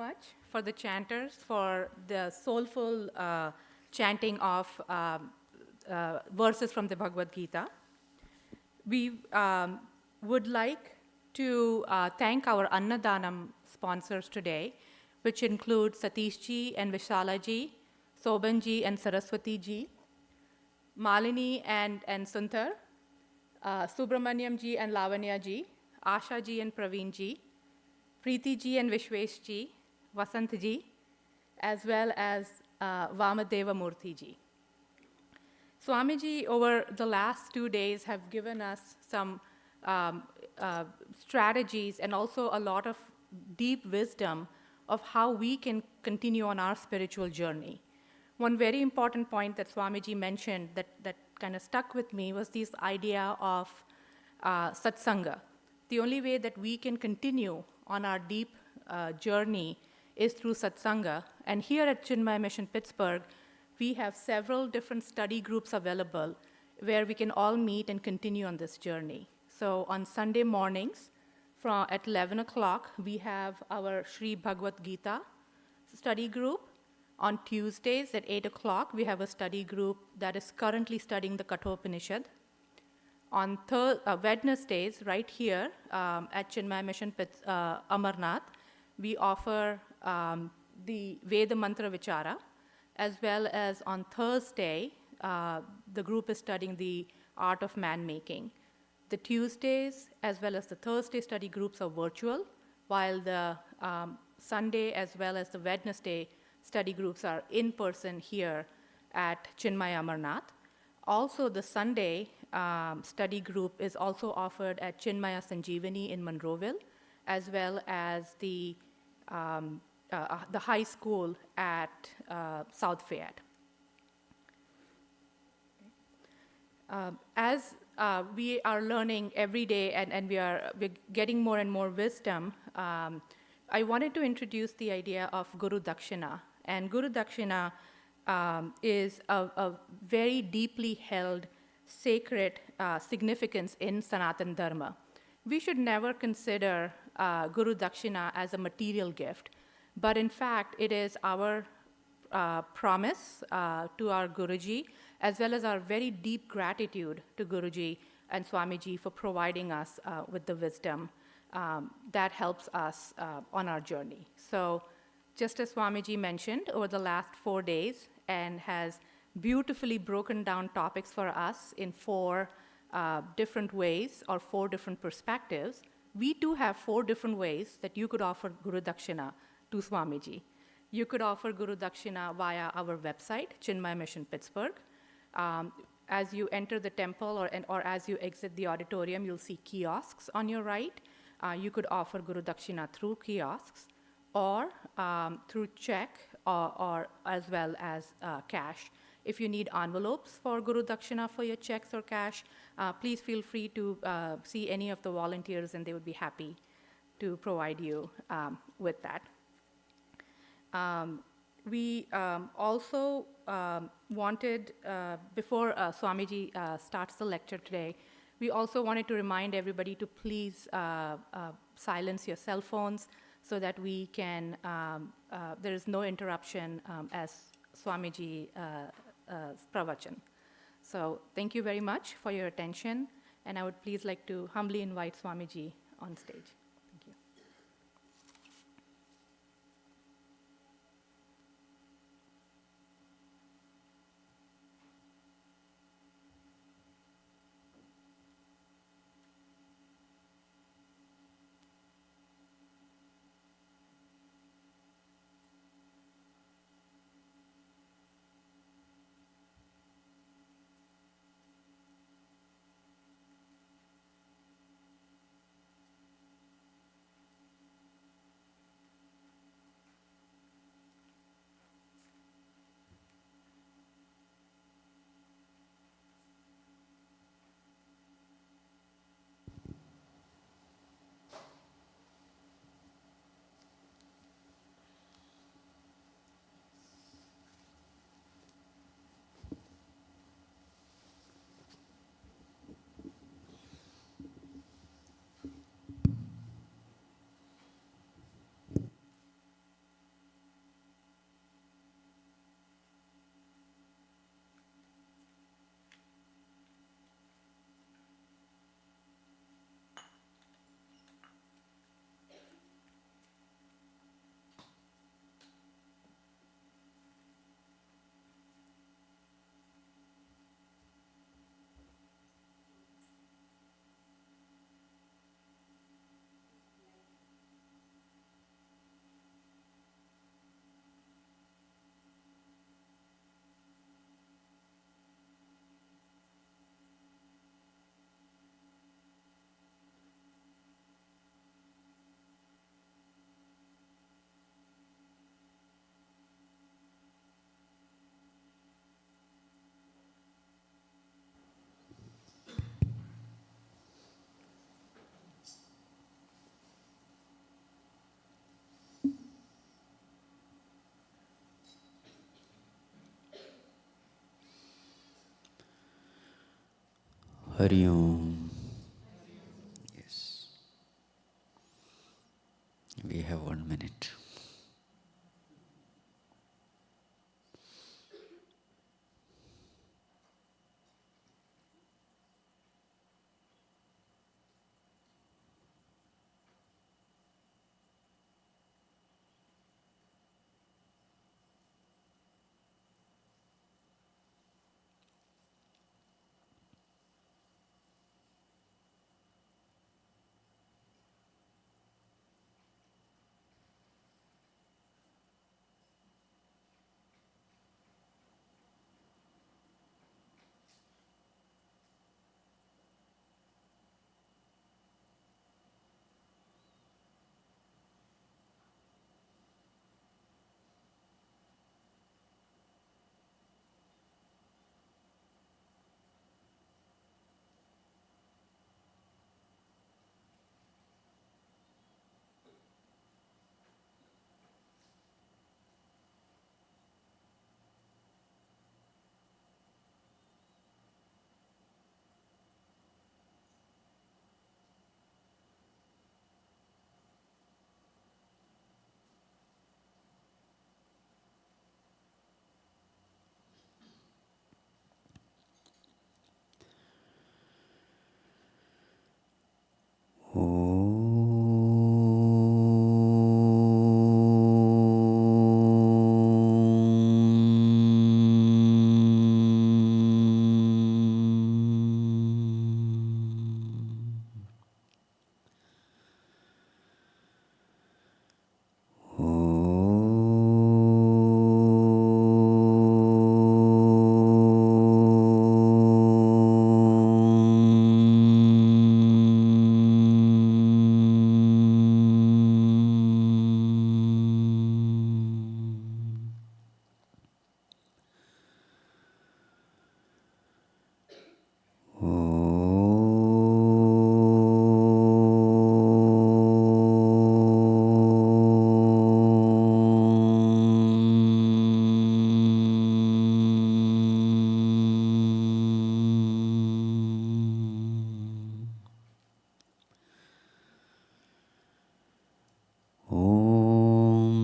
much for the chanters for the soulful chanting of verses from the Bhagavad Gita. We would like to thank our Annadanam sponsors today, which include Satish ji and Vishala ji, Soban ji and Saraswati ji, Malini and Sundar, Subramanyam ji and Lavanya ji, Asha ji and Praveen ji, Preeti ji and Vishwesh ji, Vasant ji, as well as Vamadeva Murthy ji. Swamiji, over the last 2 days, have given us some strategies and also a lot of deep wisdom of how we can continue on our spiritual journey. One very important point that Swamiji mentioned that kind of stuck with me was this idea of Satsanga. The only way that we can continue on our deep journey is through Satsanga. And here at Chinmaya Mission Pittsburgh, we have several different study groups available where we can all meet and continue on this journey. So on Sunday mornings at 11 o'clock, we have our Sri Bhagavad Gita study group. On Tuesdays at 8 o'clock, we have a study group that is currently studying the Kathopanishad. On Wednesdays, right here at Chinmaya Mission Amarnath, we offer the Veda Mantra Vichara, as well as on Thursday, the group is studying the art of man-making. The Tuesdays as well as the Thursday study groups are virtual, while the Sunday as well as the Wednesday study groups are in person here at Chinmaya Amarnath. Also, the Sunday study group is also offered at Chinmaya Sanjeevani in Monroeville, as well as the high school at South Fayette. As we are learning every day and we're getting more and more wisdom, I wanted to introduce the idea of Guru Dakshina. And Guru Dakshina is a very deeply held sacred significance in Sanatana Dharma. We should never consider Guru Dakshina as a material gift, but in fact, it is our promise to our Guruji, as well as our very deep gratitude to Guruji and Swamiji for providing us with the wisdom that helps us on our journey. So just as Swamiji mentioned, over the last 4 days and has beautifully broken down topics for us in 4 different ways or 4 different perspectives, we too have 4 different ways that you could offer Guru Dakshina to Swamiji. You could offer Guru Dakshina via our website, Chinmaya Mission Pittsburgh. As you enter the temple or as you exit the auditorium, you'll see kiosks on your right. You could offer Guru Dakshina through kiosks or through check or as well as cash. If you need envelopes for Guru Dakshina for your checks or cash, please feel free to see any of the volunteers and they would be happy to provide you with that. We also wanted, before Swamiji starts the lecture today, we also wanted to remind everybody to please silence your cell phones so that we can, there is no interruption as Swamiji pravachan. So thank you very much for your attention, and I would please like to humbly invite Swamiji on stage. Thank you. Hari Om. Yes. We have 1 minute.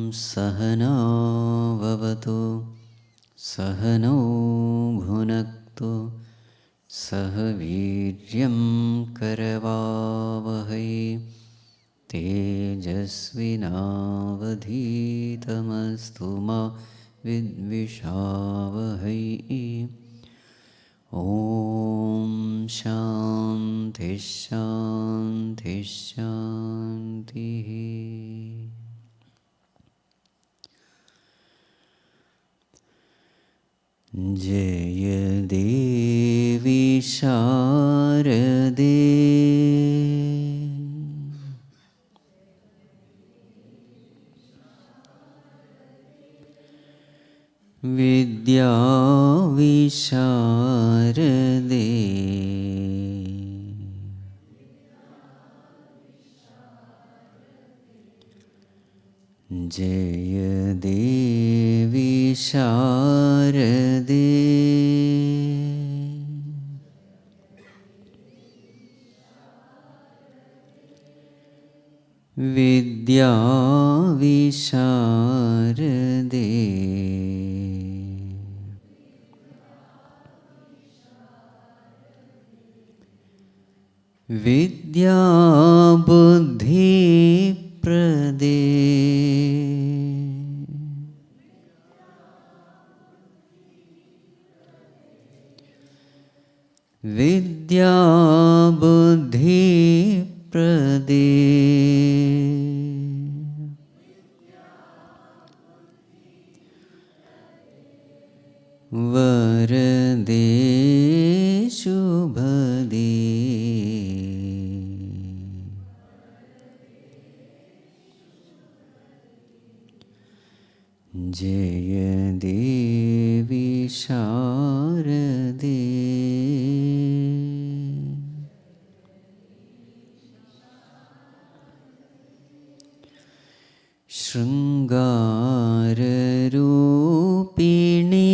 Sahana vavatu Sahano bhunaktu Sahaviryam karavavahai Tejasvinavadhitamastu ma vidvishavahai Om Shanti Shanti Shanti. Jaya Devi Sharade Vidya Visharade Jaya Devi Sharade Vidya Visharade Vidya Buddhi Prade Vidya Buddhi Prade Varade Shubhade Jaya Devi Sharade Shrungara Rupini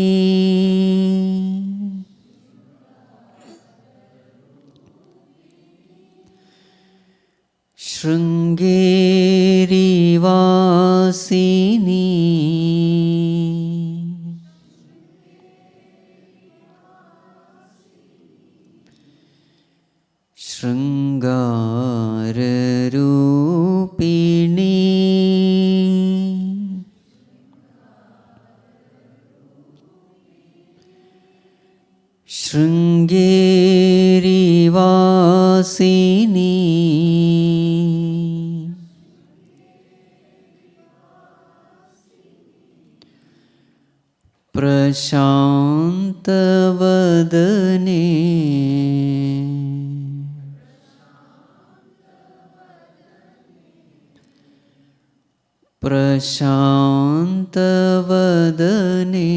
शृङ्गेरिवासिनी प्रशान्तवदने प्रशान्तवदने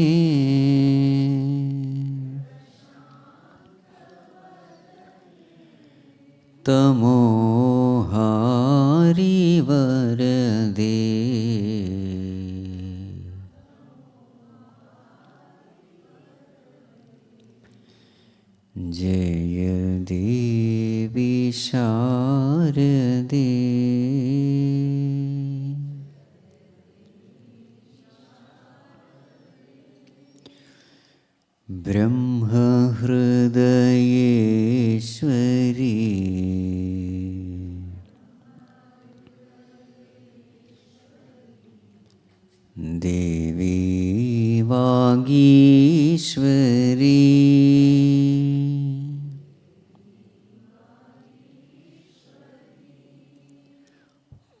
तमोहारि वरदे जय देवी शारदे ब्रह्महृदयेश्वरी देवी वागीश्वरी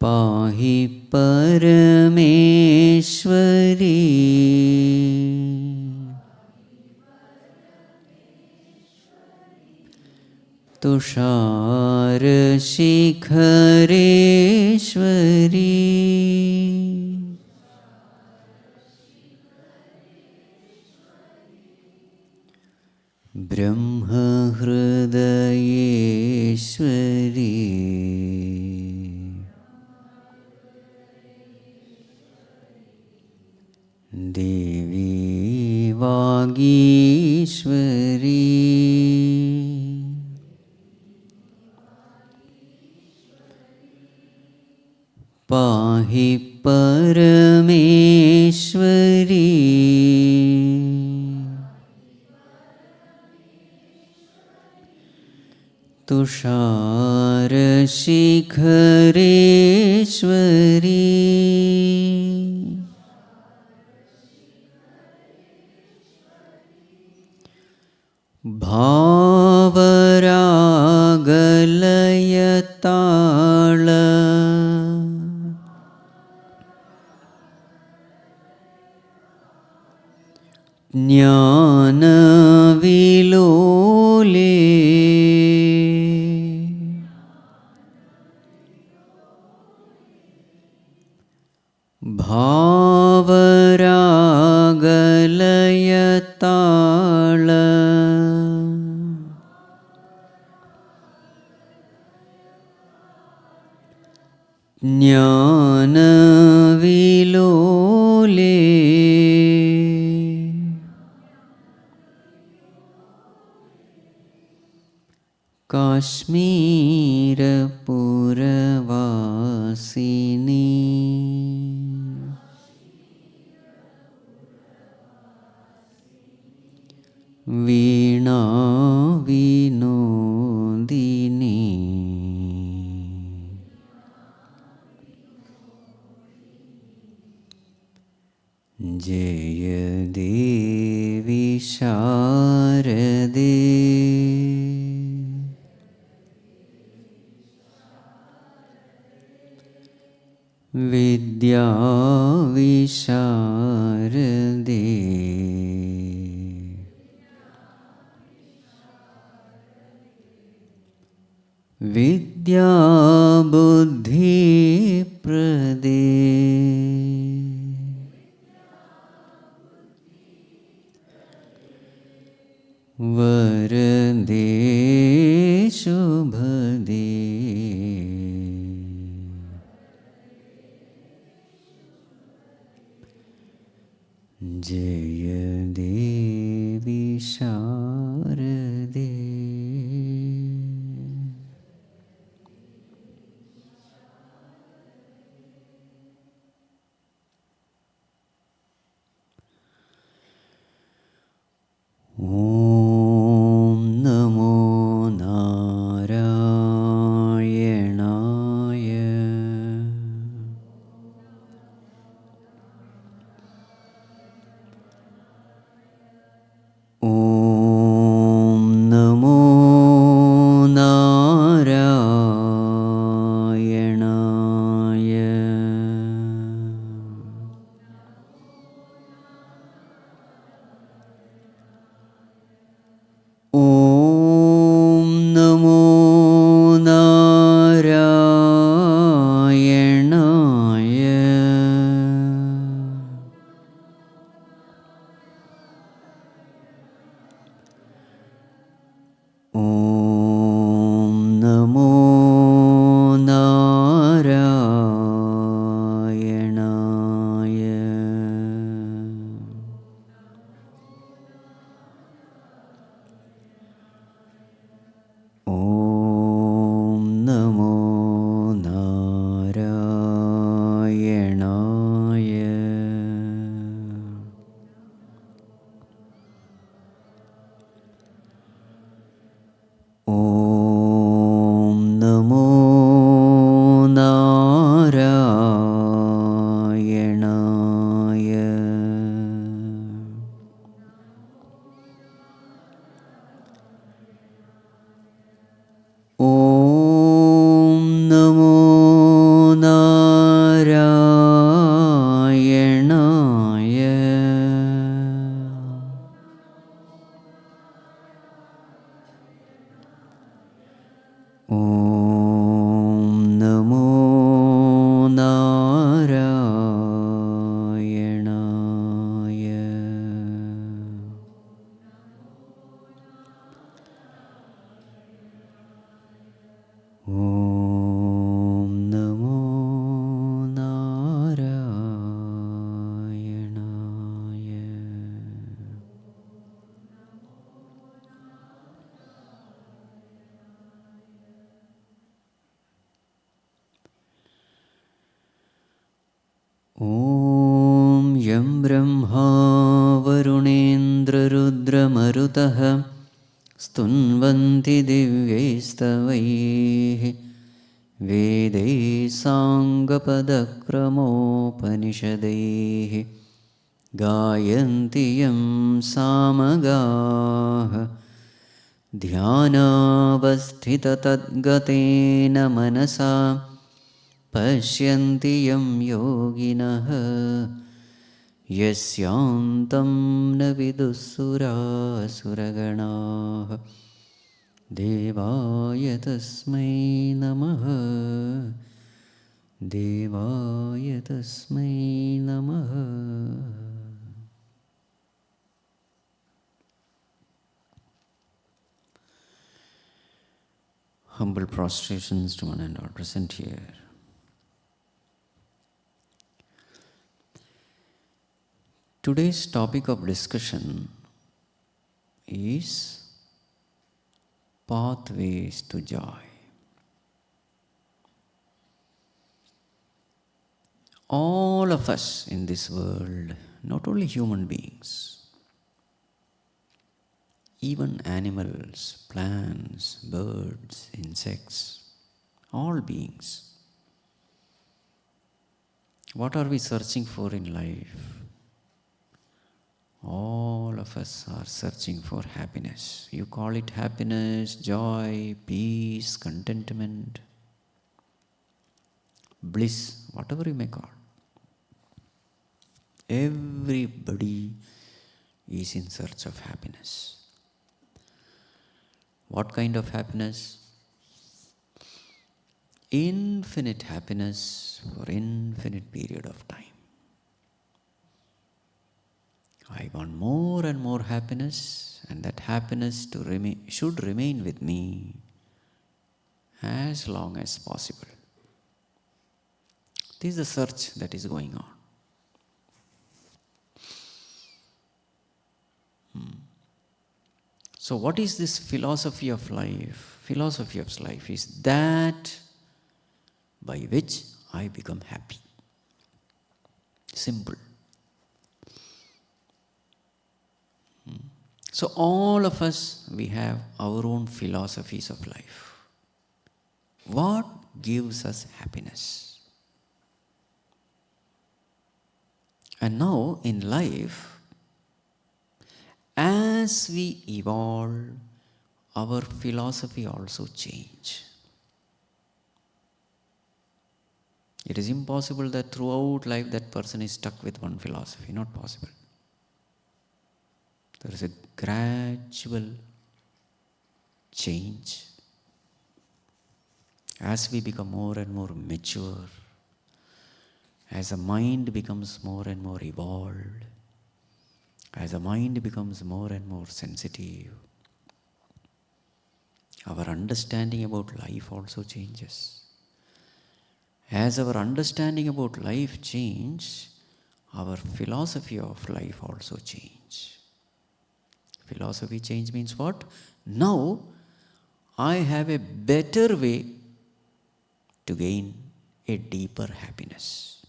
पाहि परमेश्वरी तुषारशिखरेश्वरी ब्रह्महृदयेश्वरी देवी वागीश्वरी पाहि परमेश्वरी तुषारशिखरेश्वरी भावरागलयताळ ज्ञानविलोले भावरागलयताळ ज्ञानविलोले काश्मीरपुरवासिनी वीणा विनोदिनी जय देवी शारदे विद्या विशारदे विद्या बुद्धि प्रदे वरदे शुभदे जय देवी शारदे ॐ नमो नारायणाय ॐ ॐ यं ब्रह्मा वरुणेन्द्ररुद्रमरुतः स्तुन्वन्ति दिव्यैस्तवैः वेदैः साङ्गपदक्रमोपनिषदैः गायन्ति यं सामगाः ध्यानावस्थिततद्गतेन मनसा पश्यन्ति यं योगिनः यस्यान्तं न विदुःसुरासुरगणाः देवाय तस्मै नमः देवाय तस्मै नमः. Humble prostrations to one and all present here. Today's topic of discussion is pathways to joy. All of us in this world, not only human beings, even animals, plants, birds, insects, all beings. What are we searching for in life? All of us are searching for happiness. You call it happiness, joy, peace, contentment, bliss, whatever you may call. Everybody is in search of happiness. What kind of happiness? Infinite happiness for infinite period of time. I want more and more happiness, and that happiness should remain with me as long as possible. This is the search that is going on. So what is this philosophy of life? Philosophy of life is that by which I become happy. Simple. So all of us, we have our own philosophies of life. What gives us happiness? And now in life, as we evolve, our philosophy also change. It is impossible that throughout life that person is stuck with one philosophy. Not possible. There is a gradual change. As we become more and more mature, as the mind becomes more and more evolved, as the mind becomes more and more sensitive, our understanding about life also changes. As our understanding about life changes, our philosophy of life also changes. Philosophy change means what? Now, I have a better way to gain a deeper happiness.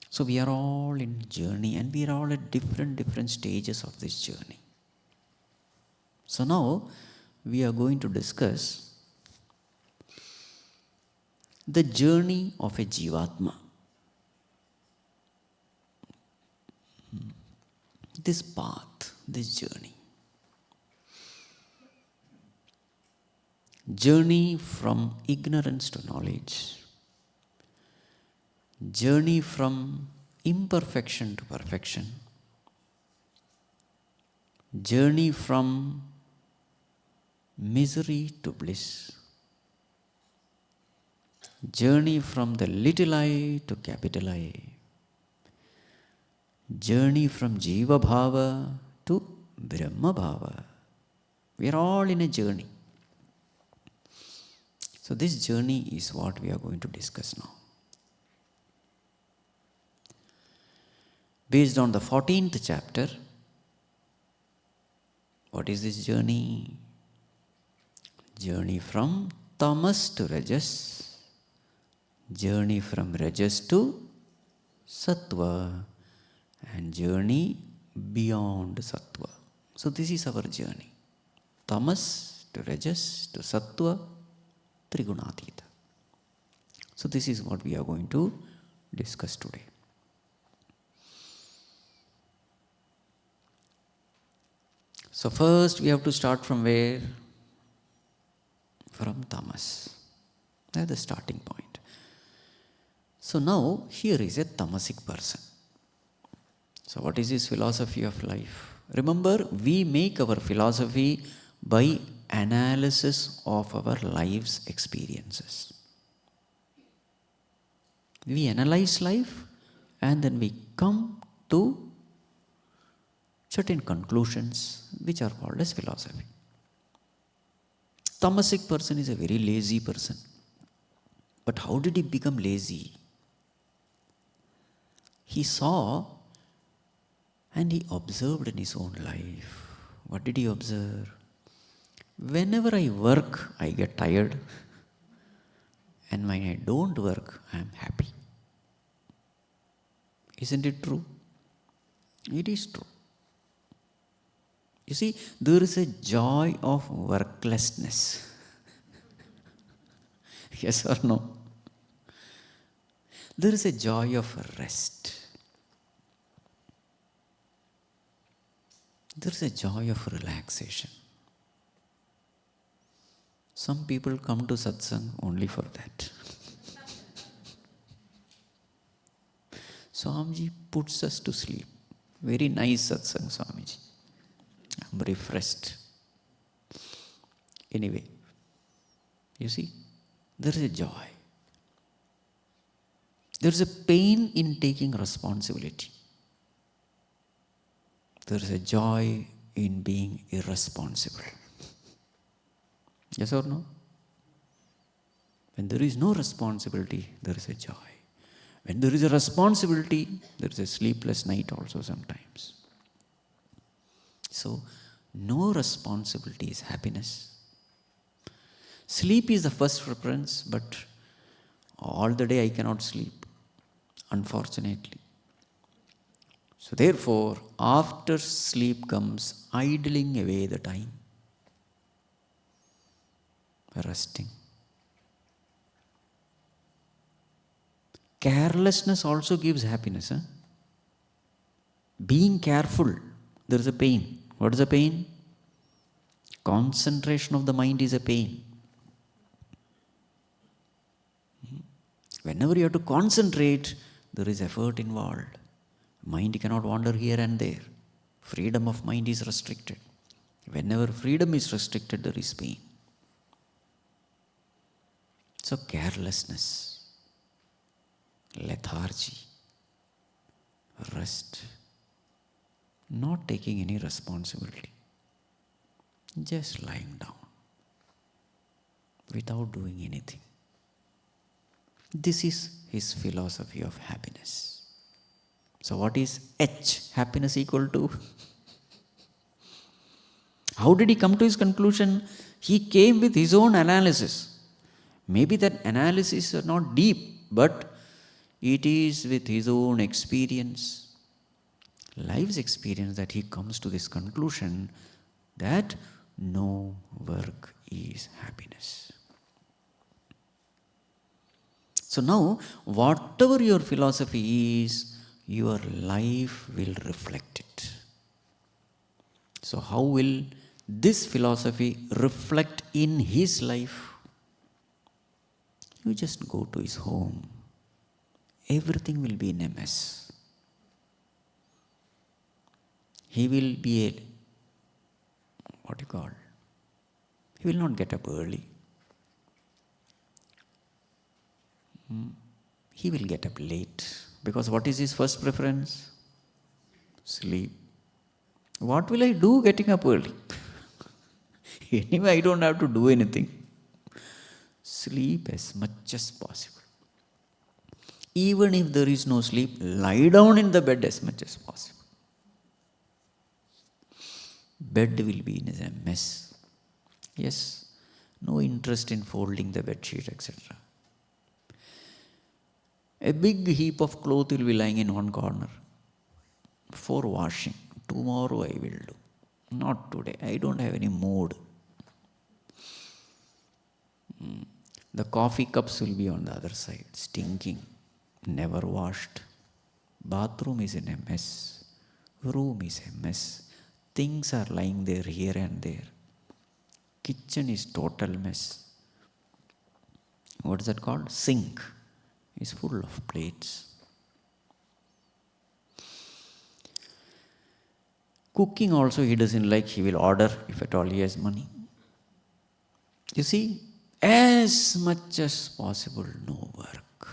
So we are all in journey, and we are all at different stages of this journey. So now we are going to discuss the journey of a Jivatma. This path, this journey. Journey from ignorance to knowledge. Journey from imperfection to perfection. Journey from misery to bliss. Journey from the little I to capital I. Journey from Jiva Bhava to Brahma Bhava. We are all in a journey. So this journey is what we are going to discuss now. Based on the 14th chapter, what is this journey? Journey from tamas to rajas, journey from Rajas to Sattva, and journey beyond Sattva. So this is our journey. Tamas to Rajas to Sattva, Trigunatita. So this is what we are going to discuss today. So first we have to start from where? From Tamas. That's the starting point. So now here is a tamasic person. So what is his philosophy of life? Remember, we make our philosophy by analysis of our life's experiences. We analyze life and then we come to certain conclusions which are called as philosophy. Tamasic person is a very lazy person. But how did he become lazy? He saw and he observed in his own life. What did he observe? Whenever I work, I get tired. And when I don't work, I am happy. Isn't it true? It is true. You see, there is a joy of worklessness. Yes or no? There is a joy of rest. There is a joy of relaxation. Some people come to Satsang only for that. Swamiji puts us to sleep. Very nice Satsang, Swamiji. I'm refreshed. Anyway, you see, there is a joy. There is a pain in taking responsibility. There is a joy in being irresponsible. Yes or no? When there is no responsibility, there is a joy. When there is a responsibility, there is a sleepless night also sometimes. So, no responsibility is happiness. Sleep is the first preference, but all the day I cannot sleep, unfortunately. So therefore, after sleep comes idling away the time, resting. Carelessness also gives happiness. Being careful, there is a pain. What is the pain? Concentration of the mind is a pain. Whenever you have to concentrate, there is effort involved. Mind cannot wander here and there. Freedom of mind is restricted. Whenever freedom is restricted, there is pain. So carelessness, lethargy, rest, not taking any responsibility, just lying down without doing anything. This is his philosophy of happiness. So what is H? Happiness equal to? How did he come to his conclusion? He came with his own analysis. Maybe that analysis is not deep, but it is with his own experience, life's experience, that he comes to this conclusion that no work is happiness. So now, whatever your philosophy is, your life will reflect it. So how will this philosophy reflect in his life? You just go to his home. Everything will be in a mess. He will be he will not get up early. He will get up late. Because what is his first preference? Sleep. What will I do getting up early? Anyway, I don't have to do anything. Sleep as much as possible. Even if there is no sleep, lie down in the bed as much as possible. Bed will be in a mess. Yes, no interest in folding the bed sheet, etc. A big heap of cloth will be lying in one corner for washing. Tomorrow I will do. Not today. I don't have any mood. The coffee cups will be on the other side, stinking, never washed. Bathroom is in a mess. Room is a mess. Things are lying there, here and there. Kitchen is total mess. What is that called? Sink is full of plates. Cooking also he doesn't like. He will order if at all he has money. You see, as much as possible, no work.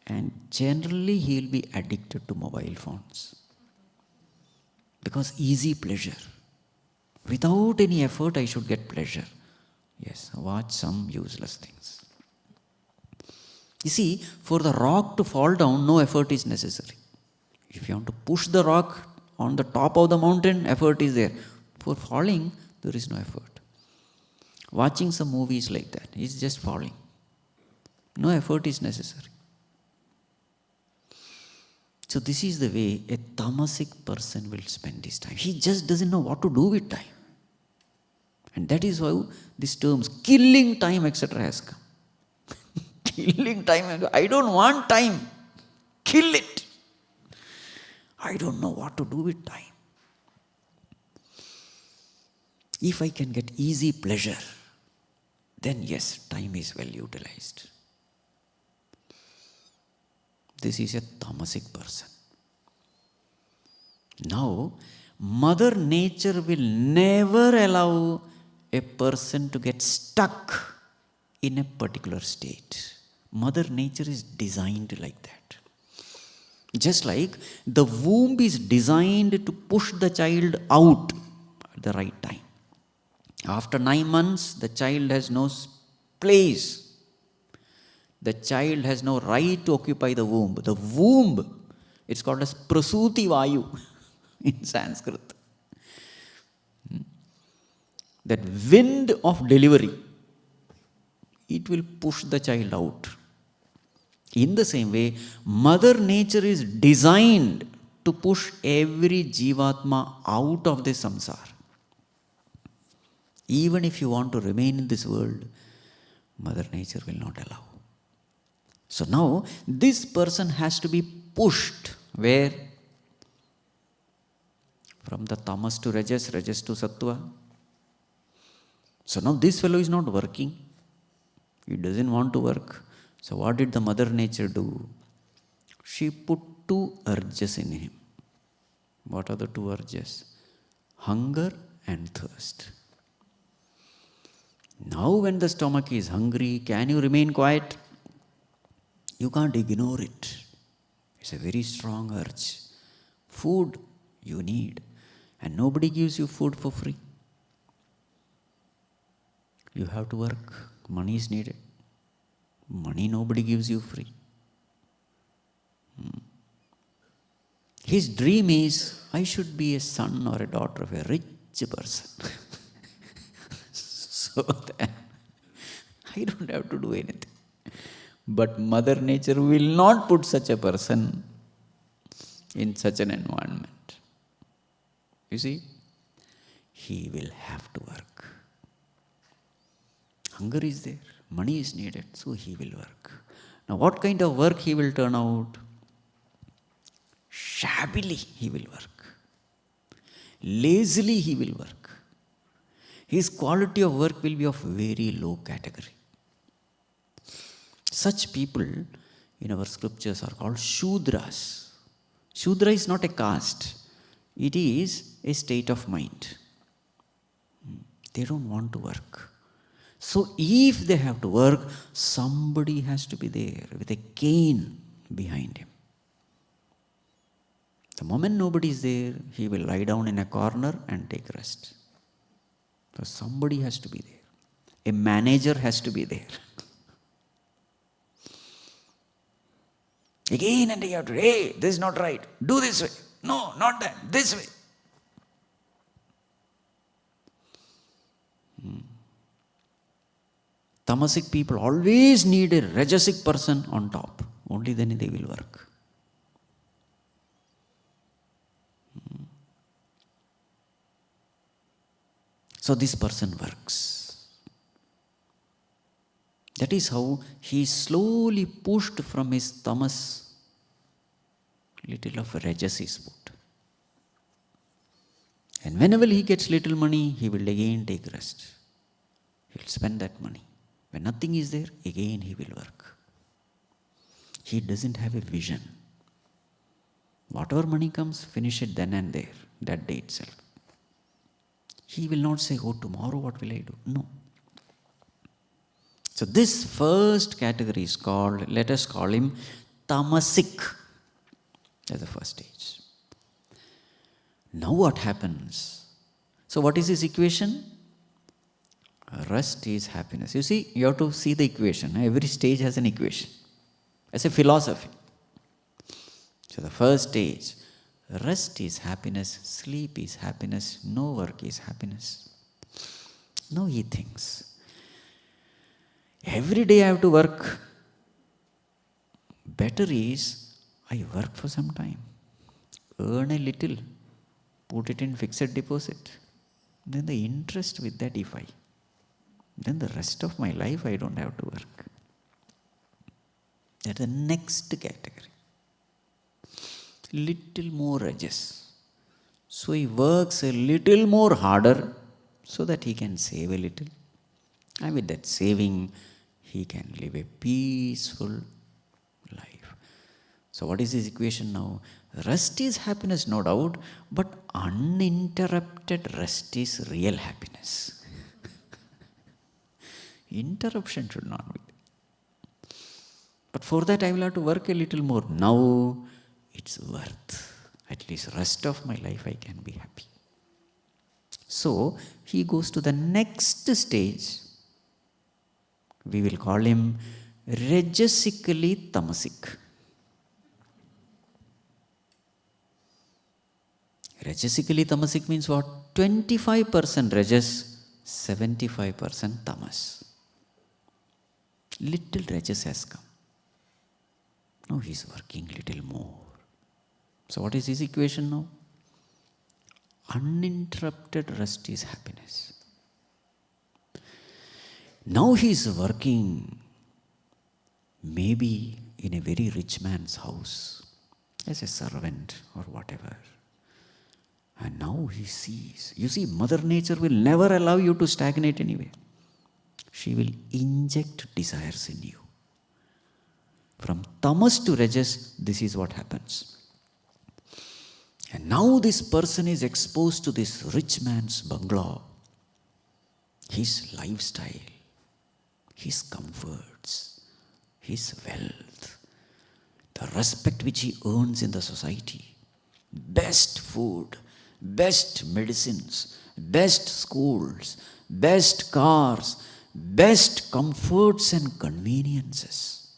And generally he will be addicted to mobile phones. Because easy pleasure. Without any effort I should get pleasure. Yes, watch some useless things. You see, for the rock to fall down, no effort is necessary. If you want to push the rock on the top of the mountain, effort is there. For falling, there is no effort. Watching some movies like that, it's just falling. No effort is necessary. So this is the way a tamasic person will spend his time. He just doesn't know what to do with time. And that is why these terms, killing time, etc. has come. Killing time, I don't want time. Kill it. I don't know what to do with time. If I can get easy pleasure, then yes, time is well utilized. This is a tamasic person. Now, Mother Nature will never allow a person to get stuck in a particular state. Mother Nature is designed like that. Just like the womb is designed to push the child out at the right time. After 9 months, the child has no place. The child has no right to occupy the womb. The womb, it's called as prasuti vayu in Sanskrit. That wind of delivery, it will push the child out. In the same way, Mother Nature is designed to push every jivatma out of the samsara. Even if you want to remain in this world, Mother Nature will not allow. So now, this person has to be pushed. Where? From the tamas to rajas, rajas to sattva. So now this fellow is not working. He doesn't want to work. So what did the Mother Nature do? She put 2 urges in him. What are the 2 urges? Hunger and thirst. Now when the stomach is hungry, can you remain quiet? You can't ignore it. It's a very strong urge. Food you need. And nobody gives you food for free. You have to work. Money is needed. Money nobody gives you free. His dream is, I should be a son or a daughter of a rich person. So that I don't have to do anything. But Mother Nature will not put such a person in such an environment. You see, he will have to work. Hunger is there, money is needed, so he will work. Now what kind of work he will turn out? Shabbily he will work. Lazily he will work. His quality of work will be of very low category. Such people in our scriptures are called Shudras. Shudra is not a caste. It is a state of mind. They don't want to work. So if they have to work, somebody has to be there with a cane behind him. The moment nobody is there, he will lie down in a corner and take rest. So somebody has to be there. A manager has to be there. Again and again, hey, this is not right. Do this way. No, not that. This way. Tamasic people always need a rajasic person on top. Only then they will work. So this person works. That is how he is slowly pushed from his tamas. Little of rajas is put. And whenever he gets little money, he will again take rest. He will spend that money. When nothing is there, again he will work. He doesn't have a vision. Whatever money comes, finish it then and there, that day itself. He will not say, oh, tomorrow what will I do? No. So this first category is called, let us call him tamasic. That's the first stage. Now what happens? So what is his equation? Rest is happiness. You see, you have to see the equation. Every stage has an equation. As a philosophy. So the first stage, rest is happiness, sleep is happiness, no work is happiness. Now he thinks, every day I have to work. Better is I work for some time, earn a little, put it in fixed deposit. Then the interest with that if I, then the rest of my life I don't have to work. That's the next category. Little more rajas. So he works a little more harder so that he can save a little. And with that saving, he can live a peaceful life. So what is his equation now? Rest is happiness, no doubt, but uninterrupted rest is real happiness. Interruption should not be there. But for that I will have to work a little more. Now it's worth. At least rest of my life I can be happy. So he goes to the next stage. We will call him rajasically tamasic. Rajasically tamasic means what? 25% rajas, 75% tamas. Little rajas has come. Now he is working little more. So what is his equation now? Uninterrupted rest is happiness. Now he is working maybe in a very rich man's house as a servant or whatever. And now he sees. You see, Mother Nature will never allow you to stagnate anyway. She will inject desires in you. From tamas to rajas, this is what happens. And now this person is exposed to this rich man's bungalow, his lifestyle, his comforts, his wealth, the respect which he earns in the society, best food, best medicines, best schools, best cars, best comforts and conveniences.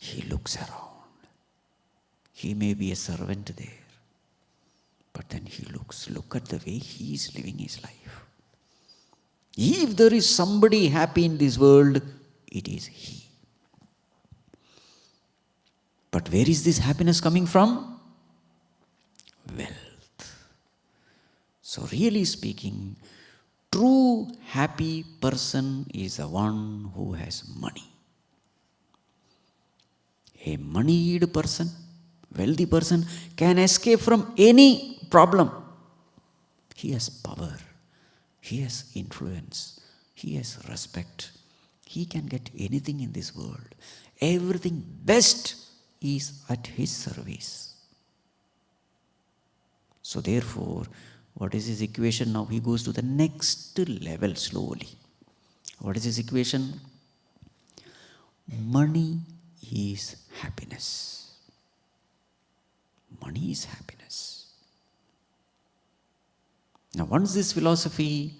He looks around. He may be a servant there, but then he look at the way he is living his life. If there is somebody happy in this world, it is he. But where is this happiness coming from? Wealth. So really speaking, true happy person is the one who has money. A moneyed person, wealthy person can escape from any problem. He has power. He has influence. He has respect. He can get anything in this world. Everything best is at his service. So therefore, what is his equation now? He goes to the next level slowly. What is his equation? Money is happiness. Money is happiness. Now once this philosophy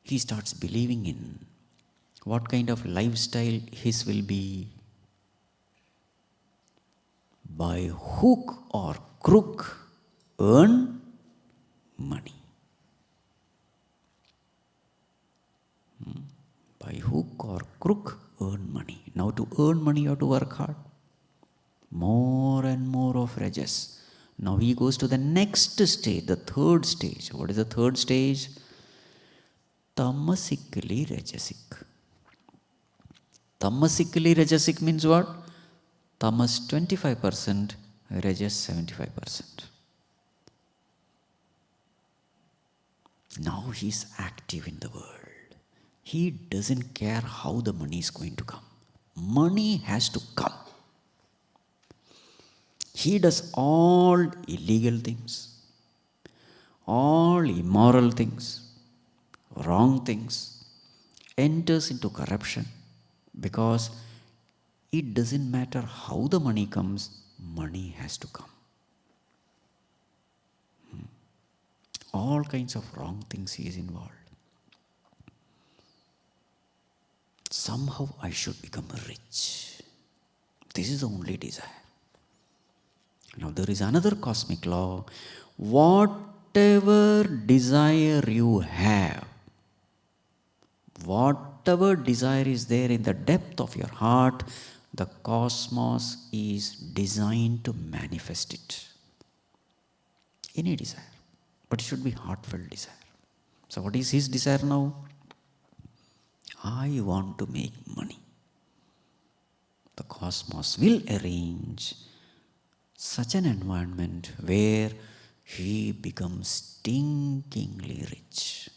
he starts believing in, what kind of lifestyle his will be? By hook or crook, earn money. by hook or crook, earn money. Now to earn money, you have to work hard. More and more of rajas. Now he goes to the next stage, the third stage. What is the third stage? Tamasically rajasic. Tamasically rajasic means what? Tamas 25%, rajas 75%. Now he is active in the world. He doesn't care how the money is going to come. Money has to come. He does all illegal things, all immoral things, wrong things, enters into corruption, because it doesn't matter how the money comes, money has to come. All kinds of wrong things he is involved. Somehow I should become rich. This is the only desire. Now there is another cosmic law. Whatever desire you have, whatever desire is there in the depth of your heart, the cosmos is designed to manifest it. Any desire. But it should be heartfelt desire. So what is his desire now? I want to make money. The cosmos will arrange such an environment where he becomes stinkingly rich.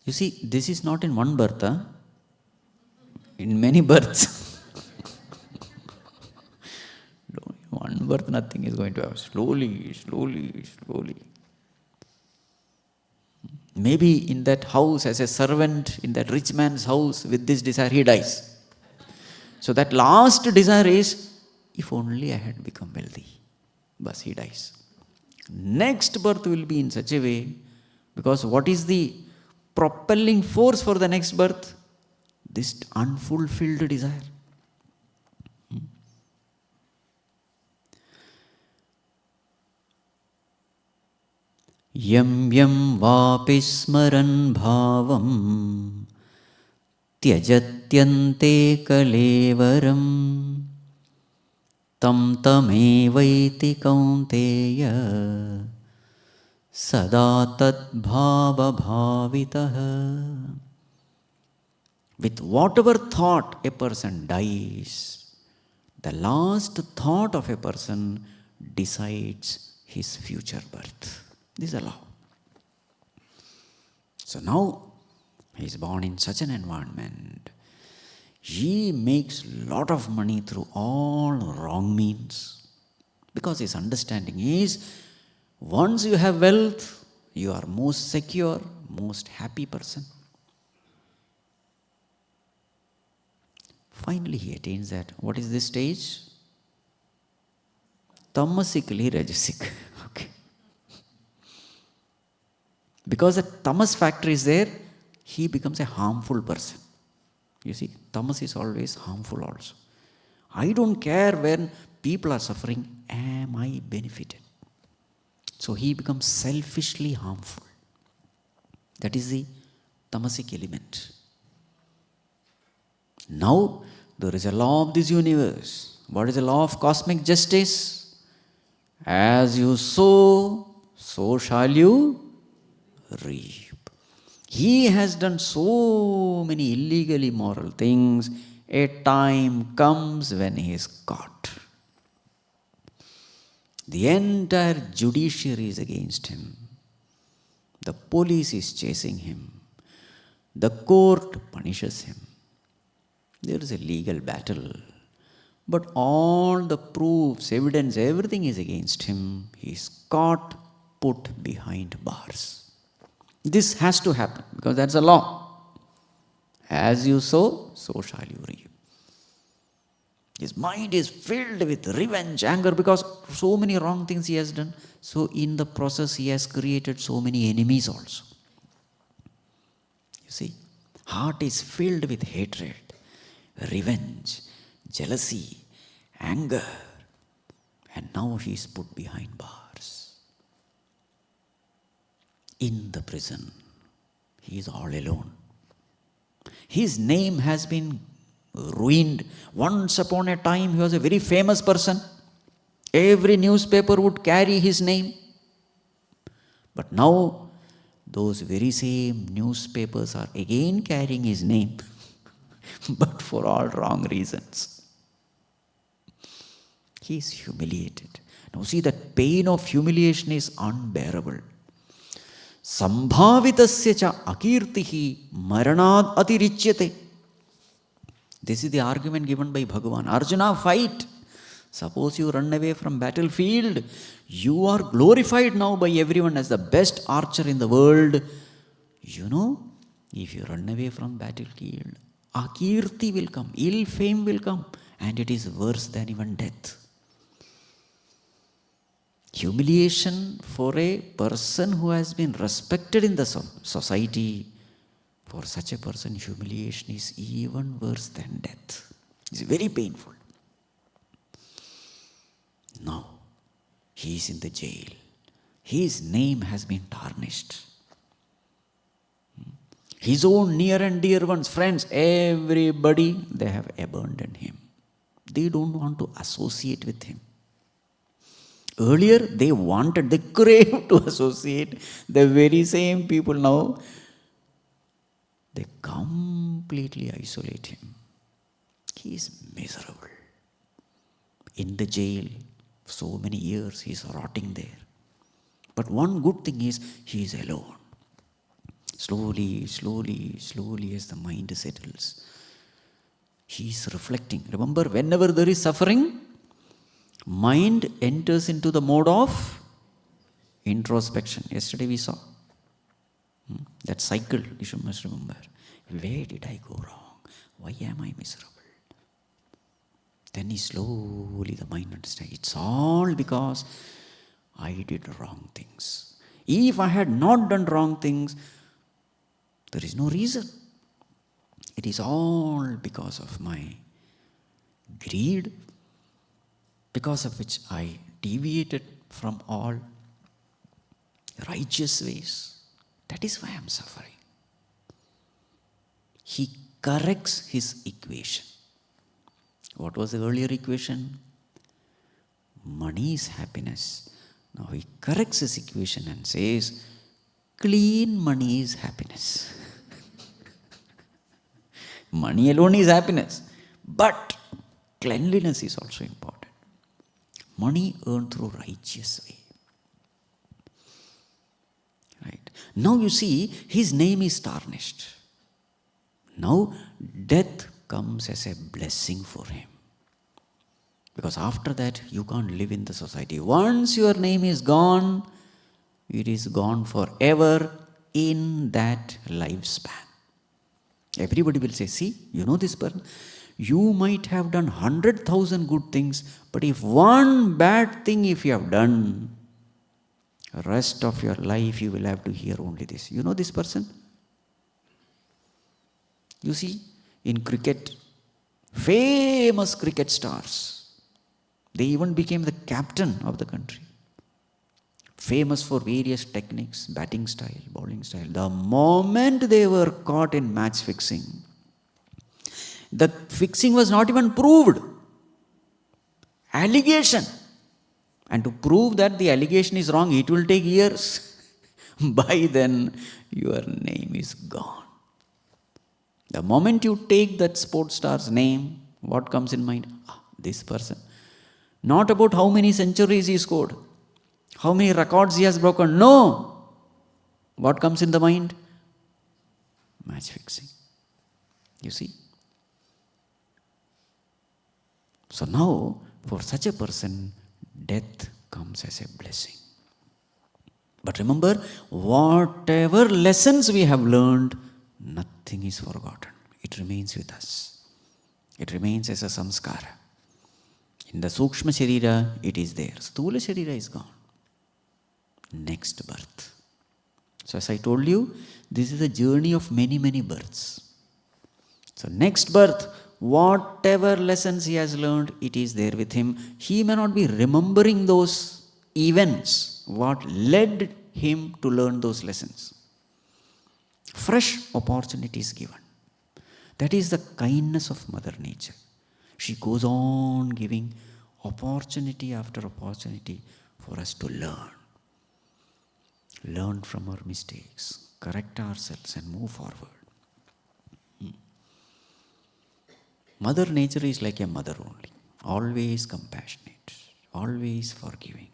You see, this is not in one birth, in many births. One birth, nothing is going to happen. Slowly, slowly, slowly. Maybe in that house, as a servant in that rich man's house, with this desire, he dies. So that last desire is, if only I had become wealthy. But he dies. Next birth will be in such a way, because what is the propelling force for the next birth? This unfulfilled desire. Yam yam vapi smaran bhavam tyajatyante kalevaram tam tamevaiti kaunteya sada tat bhava bhavitah. With whatever thought a person dies, the last thought of a person decides his future birth. This is a law. So now he is born in such an environment. He makes lot of money through all wrong means, because his understanding is, once you have wealth, you are most secure, most happy person. Finally he attains that. What is this stage? Tamasically rajasic. Okay. Because the tamas factor is there, he becomes a harmful person. You see, tamas is always harmful also. I don't care when people are suffering, am I benefited? So he becomes selfishly harmful. That is the tamasic element. Now, there is a law of this universe. What is the law of cosmic justice? As you sow, so shall you reap. He has done so many illegal, immoral things. A time comes when he is caught. The entire judiciary is against him. The police is chasing him. The court punishes him. There is a legal battle. But all the proofs, evidence, everything is against him. He is caught, put behind bars. This has to happen, because that's a law. As you sow, so shall you reap. His mind is filled with revenge, anger, because so many wrong things he has done. So in the process, he has created so many enemies also. You see, heart is filled with hatred, revenge, jealousy, anger. And now he is put behind bars. In the prison, he is all alone. His name has been ruined. Once upon a time, he was a very famous person. Every newspaper would carry his name. But now, those very same newspapers are again carrying his name, but for all wrong reasons. He is humiliated. Now see, that pain of humiliation is unbearable. Sambhavitasya cha akirtihi maranad atirichyate. This is the argument given by Bhagavan. Arjuna, fight. Suppose you run away from battlefield, you are glorified now by everyone as the best archer in the world. You know, if you run away from battlefield, akirti will come, ill fame will come, and it is worse than even death. Humiliation for a person who has been respected in the society, for such a person, humiliation is even worse than death. It's very painful. Now, he is in the jail. His name has been tarnished. His own near and dear ones, friends, everybody, they have abandoned him. They don't want to associate with him. Earlier, they craved to associate. The very same people now, they completely isolate him. He is miserable. In the jail, so many years, he is rotting there. But one good thing is, he is alone. Slowly, as the mind settles, he is reflecting. Remember, whenever there is suffering, mind enters into the mode of introspection. Yesterday we saw that cycle, you must remember. Where did I go wrong? Why am I miserable? Then the mind understands. It's all because I did wrong things. If I had not done wrong things, there is no reason. It is all because of my greed, because of which I deviated from all righteous ways. That is why I am suffering. He corrects his equation. What was the earlier equation? Money is happiness. Now he corrects his equation and says, clean money is happiness. Money alone is happiness. But cleanliness is also important. Money earned through righteous way. Right. Now you see, his name is tarnished. Now death comes as a blessing for him. Because after that, you can't live in the society. Once your name is gone, it is gone forever in that lifespan. Everybody will say, see, you know this person, you might have done 100,000 good things, but if one bad thing if you have done, rest of your life you will have to hear only this. You know this person? You see, in cricket, famous cricket stars, they even became the captain of the country. Famous for various techniques, batting style, bowling style. The moment they were caught in match fixing, the fixing was not even proved. Allegation. And to prove that the allegation is wrong, it will take years. By then, your name is gone. The moment you take that sports star's name, what comes in mind? This person. Not about how many centuries he scored, how many records he has broken. No. What comes in the mind? Match fixing. You see? So now, for such a person, death comes as a blessing. But remember, whatever lessons we have learned, nothing is forgotten. It remains with us. It remains as a samskara. In the Sukshma Sharira, it is there. Sthula Sharira is gone. Next birth. So as I told you, this is a journey of many, many births. So next birth, whatever lessons he has learned, it is there with him. He may not be remembering those events, what led him to learn those lessons. Fresh opportunities given. That is the kindness of Mother Nature. She goes on giving opportunity after opportunity for us to learn. Learn from our mistakes, correct ourselves and move forward. Mother Nature is like a mother only. Always compassionate, always forgiving.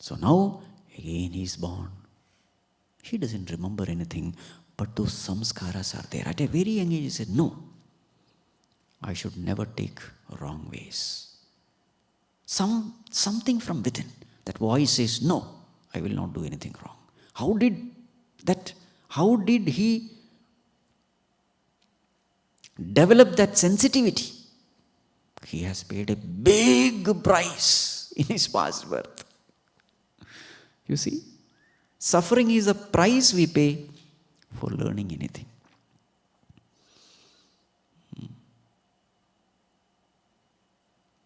So now, again he is born. He doesn't remember anything, but those samskaras are there. At a very young age, he said, no, I should never take wrong ways. Something from within. That voice says, no, I will not do anything wrong. How did he develop that sensitivity? He has paid a big price in his past birth. You see? Suffering is a price we pay for learning anything.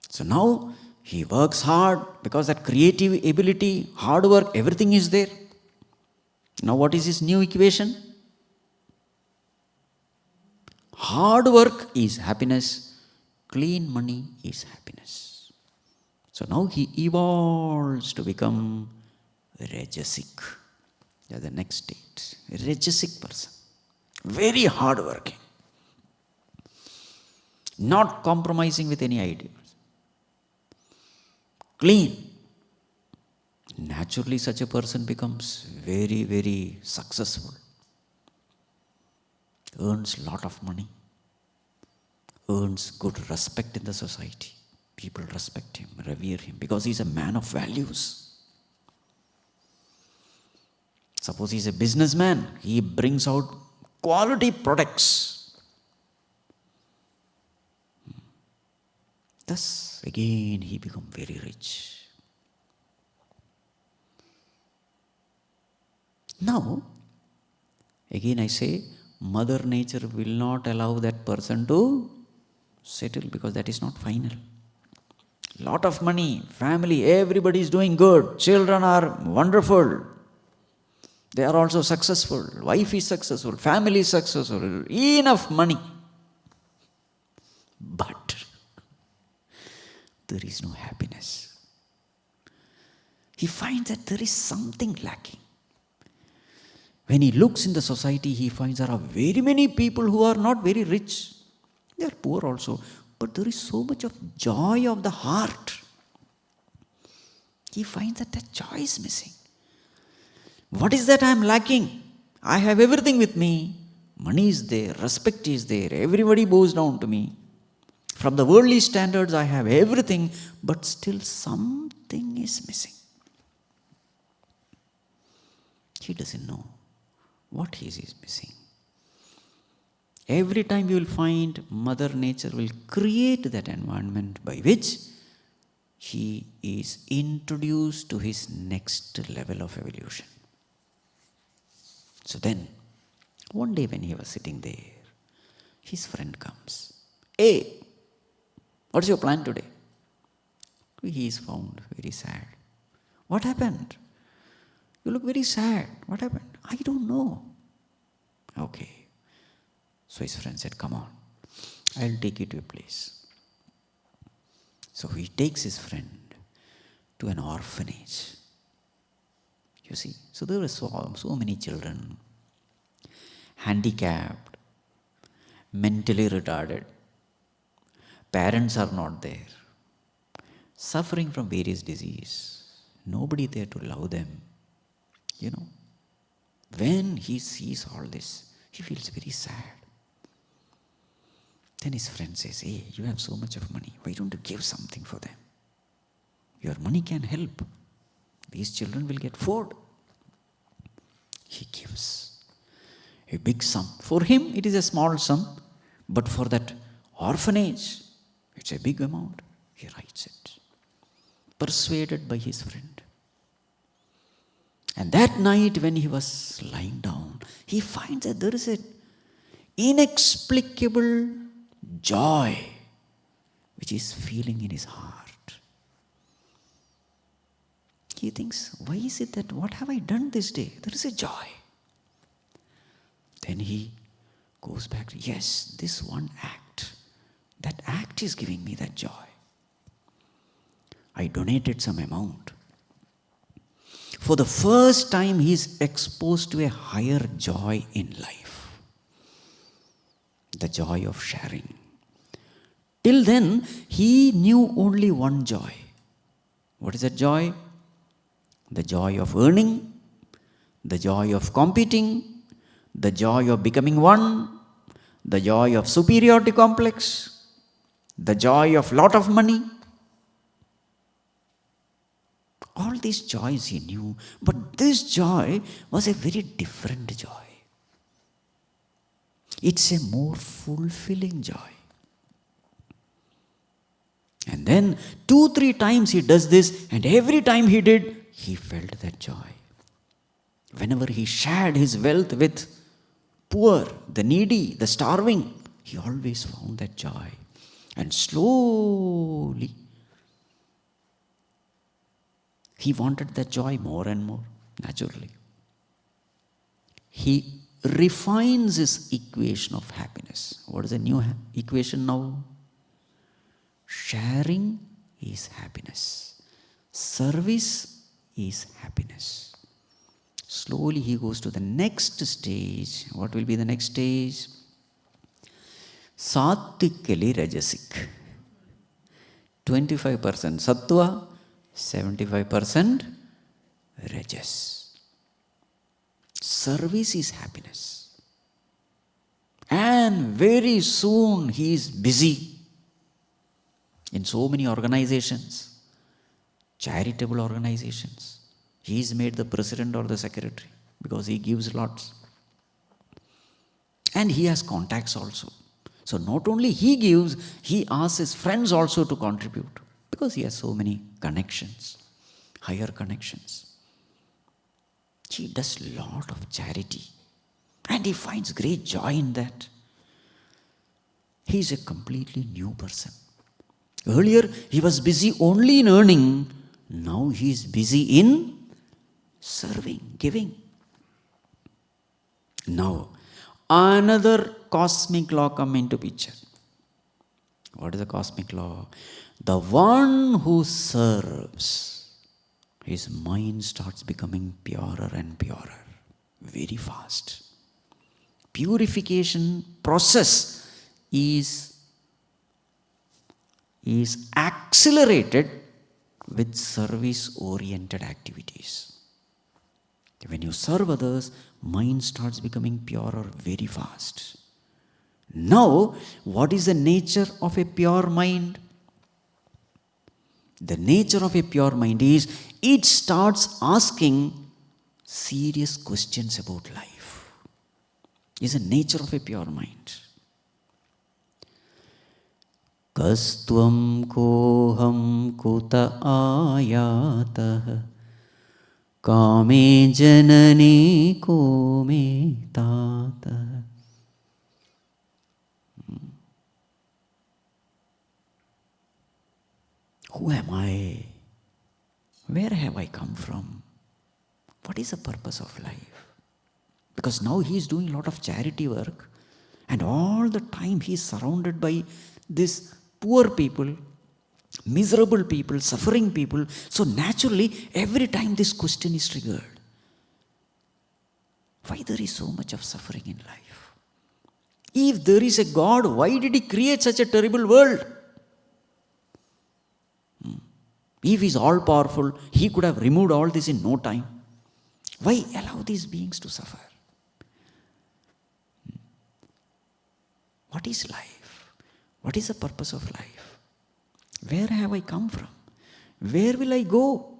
So now he works hard because that creative ability, hard work, everything is there. Now what is his new equation? Hard work is happiness, clean money is happiness. So now he evolves to become Rajasic. The next state. Rajasic person. Very hard working. Not compromising with any ideas. Clean. Naturally such a person becomes very, very successful. Earns lot of money. Earns good respect in the society. People respect him, revere him because he's a man of values. Suppose he's a businessman, he brings out quality products. Thus, again, he becomes very rich. Now, again I say, Mother Nature will not allow that person to settle because that is not final. Lot of money, family, everybody is doing good. Children are wonderful. They are also successful. Wife is successful. Family is successful. Enough money. But there is no happiness. He finds that there is something lacking. When he looks in the society, he finds there are very many people who are not very rich. They are poor also. But there is so much of joy of the heart. He finds that joy is missing. What is that I am lacking? I have everything with me. Money is there, respect is there, everybody bows down to me. From the worldly standards, I have everything, but still something is missing. He doesn't know what he is missing. Every time you will find Mother Nature will create that environment by which he is introduced to his next level of evolution. So then, one day when he was sitting there, his friend comes. Hey, what's your plan today? He is found very sad. What happened? You look very sad. What happened? I don't know. Okay. So his friend said, come on, I'll take you to a place. So he takes his friend to an orphanage. You see, so there were so many children, handicapped, mentally retarded. Parents are not there, suffering from various disease. Nobody there to love them. You know, when he sees all this, he feels very sad. Then his friend says, hey, you have so much of money. Why don't you give something for them? Your money can help. These children will get food. He gives a big sum. For him, it is a small sum. But for that orphanage, it's a big amount. He writes it. Persuaded by his friend. And that night when he was lying down, he finds that there is an inexplicable joy which is feeling in his heart. He thinks, why is it that, what have I done this day? There is a joy. Then he goes back to, yes, this one act, that act is giving me that joy. I donated some amount. For the first time, he is exposed to a higher joy in life. The joy of sharing. Till then, he knew only one joy. What is that joy? The joy of earning, the joy of competing, the joy of becoming one, the joy of superiority complex, the joy of lot of money. All these joys he knew, but this joy was a very different joy. It's a more fulfilling joy. And then 2-3 times he does this, and every time he did, he felt that joy. Whenever he shared his wealth with poor, the needy, the starving, he always found that joy. And slowly, he wanted that joy more and more, naturally. He refines his equation of happiness. What is the new equation now? Sharing is happiness. Service is happiness. Slowly he goes to the next stage. What will be the next stage? Sattvikali Rajasic. 25% Sattva, 75% Rajas. Service is happiness. And very soon he is busy in so many organizations, charitable organizations. He is made the president or the secretary because he gives lots. And he has contacts also. So not only he gives, he asks his friends also to contribute because he has so many connections, higher connections. He does a lot of charity and he finds great joy in that. He is a completely new person. Earlier, he was busy only in earning. Now he is busy in serving, giving. Now, another cosmic law comes into picture. What is the cosmic law? The one who serves, his mind starts becoming purer and purer, very fast. Purification process is accelerated with service-oriented activities. When you serve others, mind starts becoming purer very fast. Now, what is the nature of a pure mind? The nature of a pure mind is it starts asking serious questions about life. Is the nature of a pure mind. Kastvam koham kuta ayatah kame janani ko me tatah. Who am I? Where have I come from? What is the purpose of life? Because now he is doing a lot of charity work and all the time he is surrounded by this poor people, miserable people, suffering people. So naturally, every time this question is triggered. Why there is so much of suffering in life? If there is a God, why did he create such a terrible world? If he is all powerful, he could have removed all this in no time. Why allow these beings to suffer? What is life? What is the purpose of life? Where have I come from? Where will I go?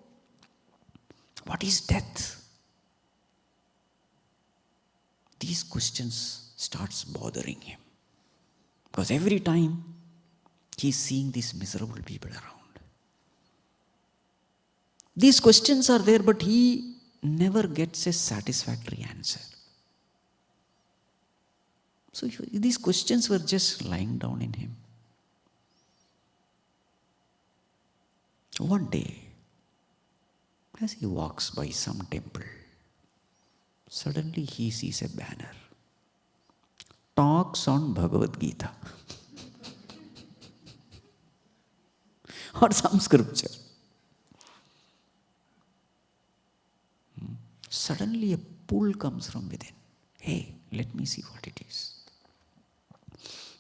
What is death? These questions starts bothering him. Because every time he is seeing these miserable people around. These questions are there, but he never gets a satisfactory answer. So these questions were just lying down in him. One day, as he walks by some temple, suddenly he sees a banner. talks on Bhagavad Gita or some scripture. Suddenly a pull comes from within. Hey, let me see what it is.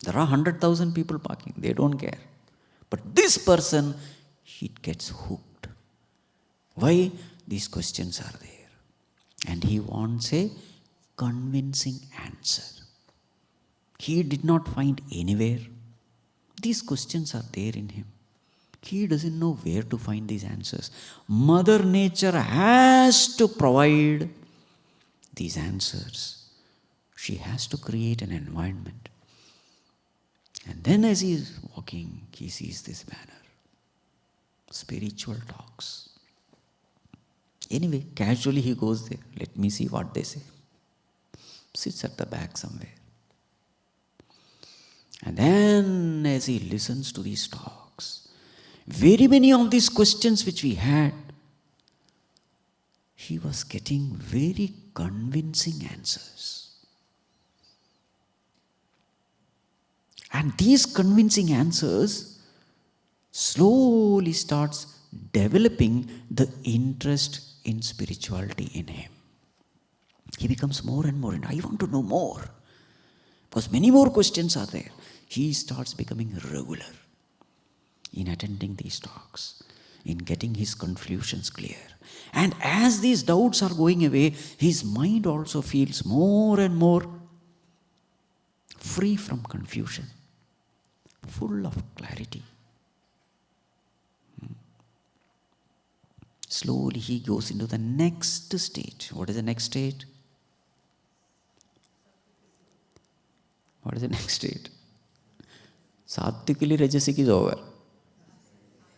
There are 100,000 people parking. They don't care. But this person, he gets hooked. Why? These questions are there. And he wants a convincing answer. He did not find anywhere. These questions are there in him. He doesn't know where to find these answers. Mother Nature has to provide these answers. She has to create an environment. And then as he is walking, he sees this banner. Spiritual talks. Anyway, casually he goes there. Let me see what they say. Sits at the back somewhere. And then as he listens to these talks, very many of these questions which we had, he was getting very convincing answers. And these convincing answers slowly starts developing the interest in spirituality in him. He becomes more and more, and I want to know more. Because many more questions are there. He starts becoming regular in attending these talks, in getting his confusions clear. And as these doubts are going away, his mind also feels more and more free from confusion, full of clarity. Slowly he goes into the next stage. What is the next stage? What is the next state? Satvikally Rajasic is over.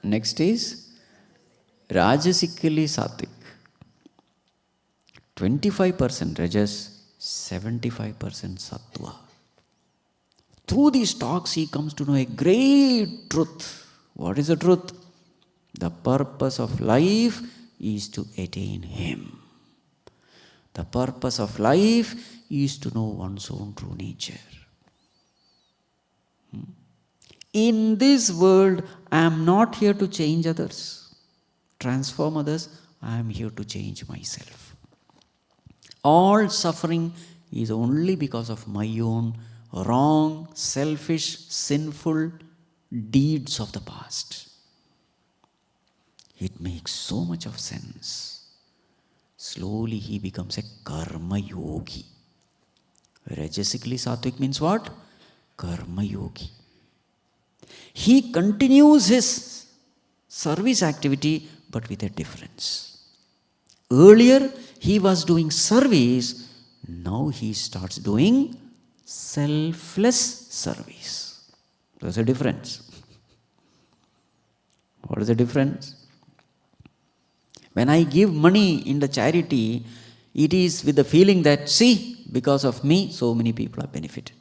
Next is Rajasikally Satvik. 25% Rajas, 75% Sattva. Through these talks he comes to know a great truth. What is the truth? The purpose of life is to attain Him. The purpose of life is to know one's own true nature. In this world, I am not here to change others, transform others. I am here to change myself. All suffering is only because of my own wrong, selfish, sinful deeds of the past. It makes so much of sense. Slowly he becomes a karma yogi. Rajasically Sattvic means what? Karma yogi. He continues his service activity but with a difference. Earlier he was doing service, now he starts doing selfless service. There's a difference. What is the difference? When I give money in the charity, it is with the feeling that, see, because of me, so many people are benefited.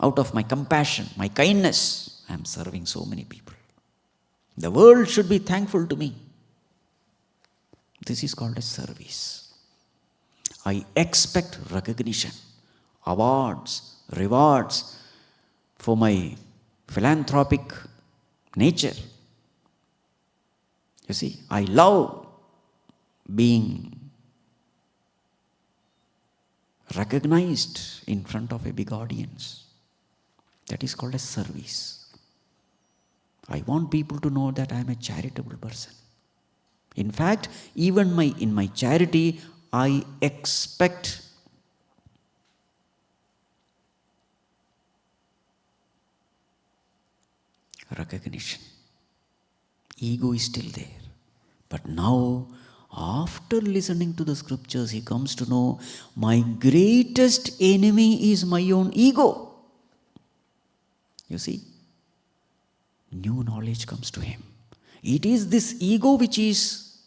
Out of my compassion, my kindness, I am serving so many people. The world should be thankful to me. This is called a service. I expect recognition, awards, rewards for my philanthropic nature. You see, I love being recognized in front of a big audience. That is called a service. I want people to know that I am a charitable person. In fact, even in my charity, I expect recognition. Ego is still there. But now, after listening to the scriptures, he comes to know my greatest enemy is my own ego. You see, new knowledge comes to him. It is this ego which is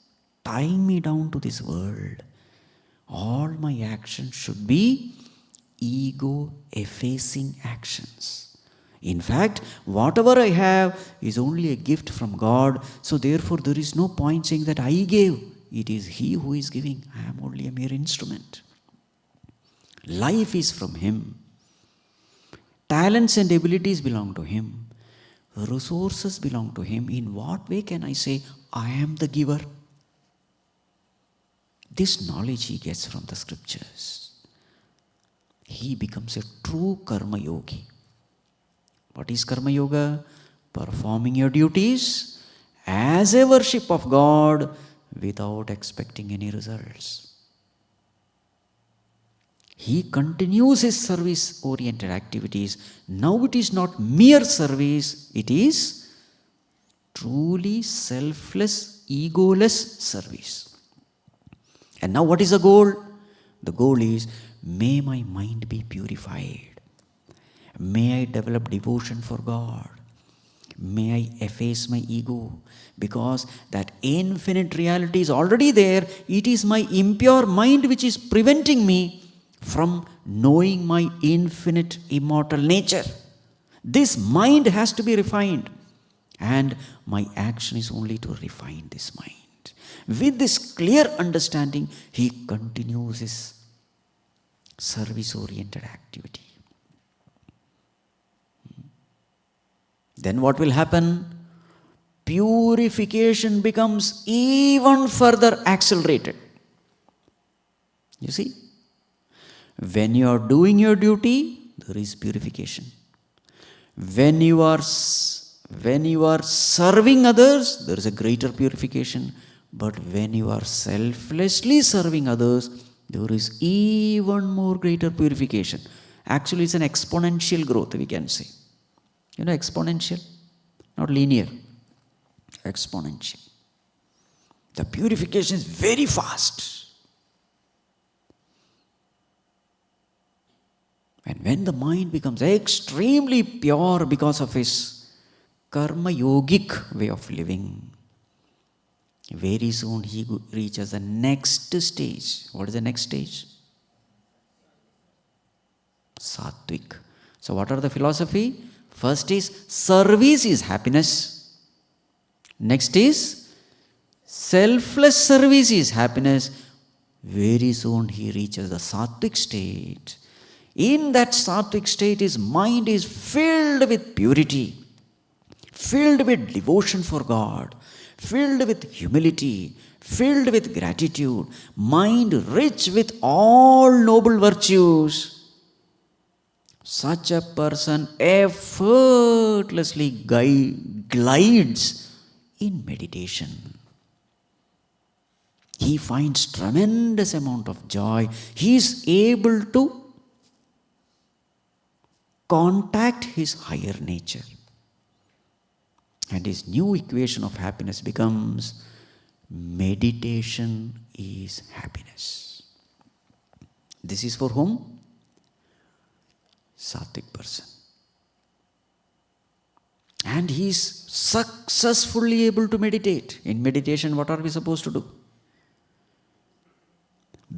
tying me down to this world. All my actions should be ego-effacing actions. In fact, whatever I have is only a gift from God, so therefore there is no point saying that I gave. It is He who is giving. I am only a mere instrument. Life is from Him. Talents and abilities belong to Him. Resources belong to Him. In what way can I say, I am the giver? This knowledge he gets from the scriptures. He becomes a true karma yogi. What is karma yoga? Performing your duties as a worship of God without expecting any results. He continues his service-oriented activities. Now it is not mere service, it is truly selfless, egoless service. And now what is the goal? The goal is, may my mind be purified. May I develop devotion for God. May I efface my ego. Because that infinite reality is already there. It is my impure mind which is preventing me from knowing my infinite immortal nature. This mind has to be refined. And my action is only to refine this mind. With this clear understanding, he continues his service-oriented activity. Then what will happen? Purification becomes even further accelerated. You see? When you are doing your duty, there is purification. When you are serving others, there is a greater purification. But when you are selflessly serving others, there is even more greater purification. Actually, it's an exponential growth, we can say. You know, exponential, not linear. Exponential. The purification is very fast. And when the mind becomes extremely pure because of his karma yogic way of living, very soon he reaches the next stage. What is the next stage? Sattvic. So what are the philosophy? First is service is happiness. Next is selfless service is happiness. Very soon he reaches the Sattvic state. In that Sattvic state, his mind is filled with purity, filled with devotion for God, filled with humility, filled with gratitude, mind rich with all noble virtues. Such a person effortlessly glides in meditation. He finds tremendous amount of joy. He is able to contact his higher nature. And his new equation of happiness becomes meditation is happiness. This is for whom? Sattvic person. And he is successfully able to meditate. In meditation, what are we supposed to do?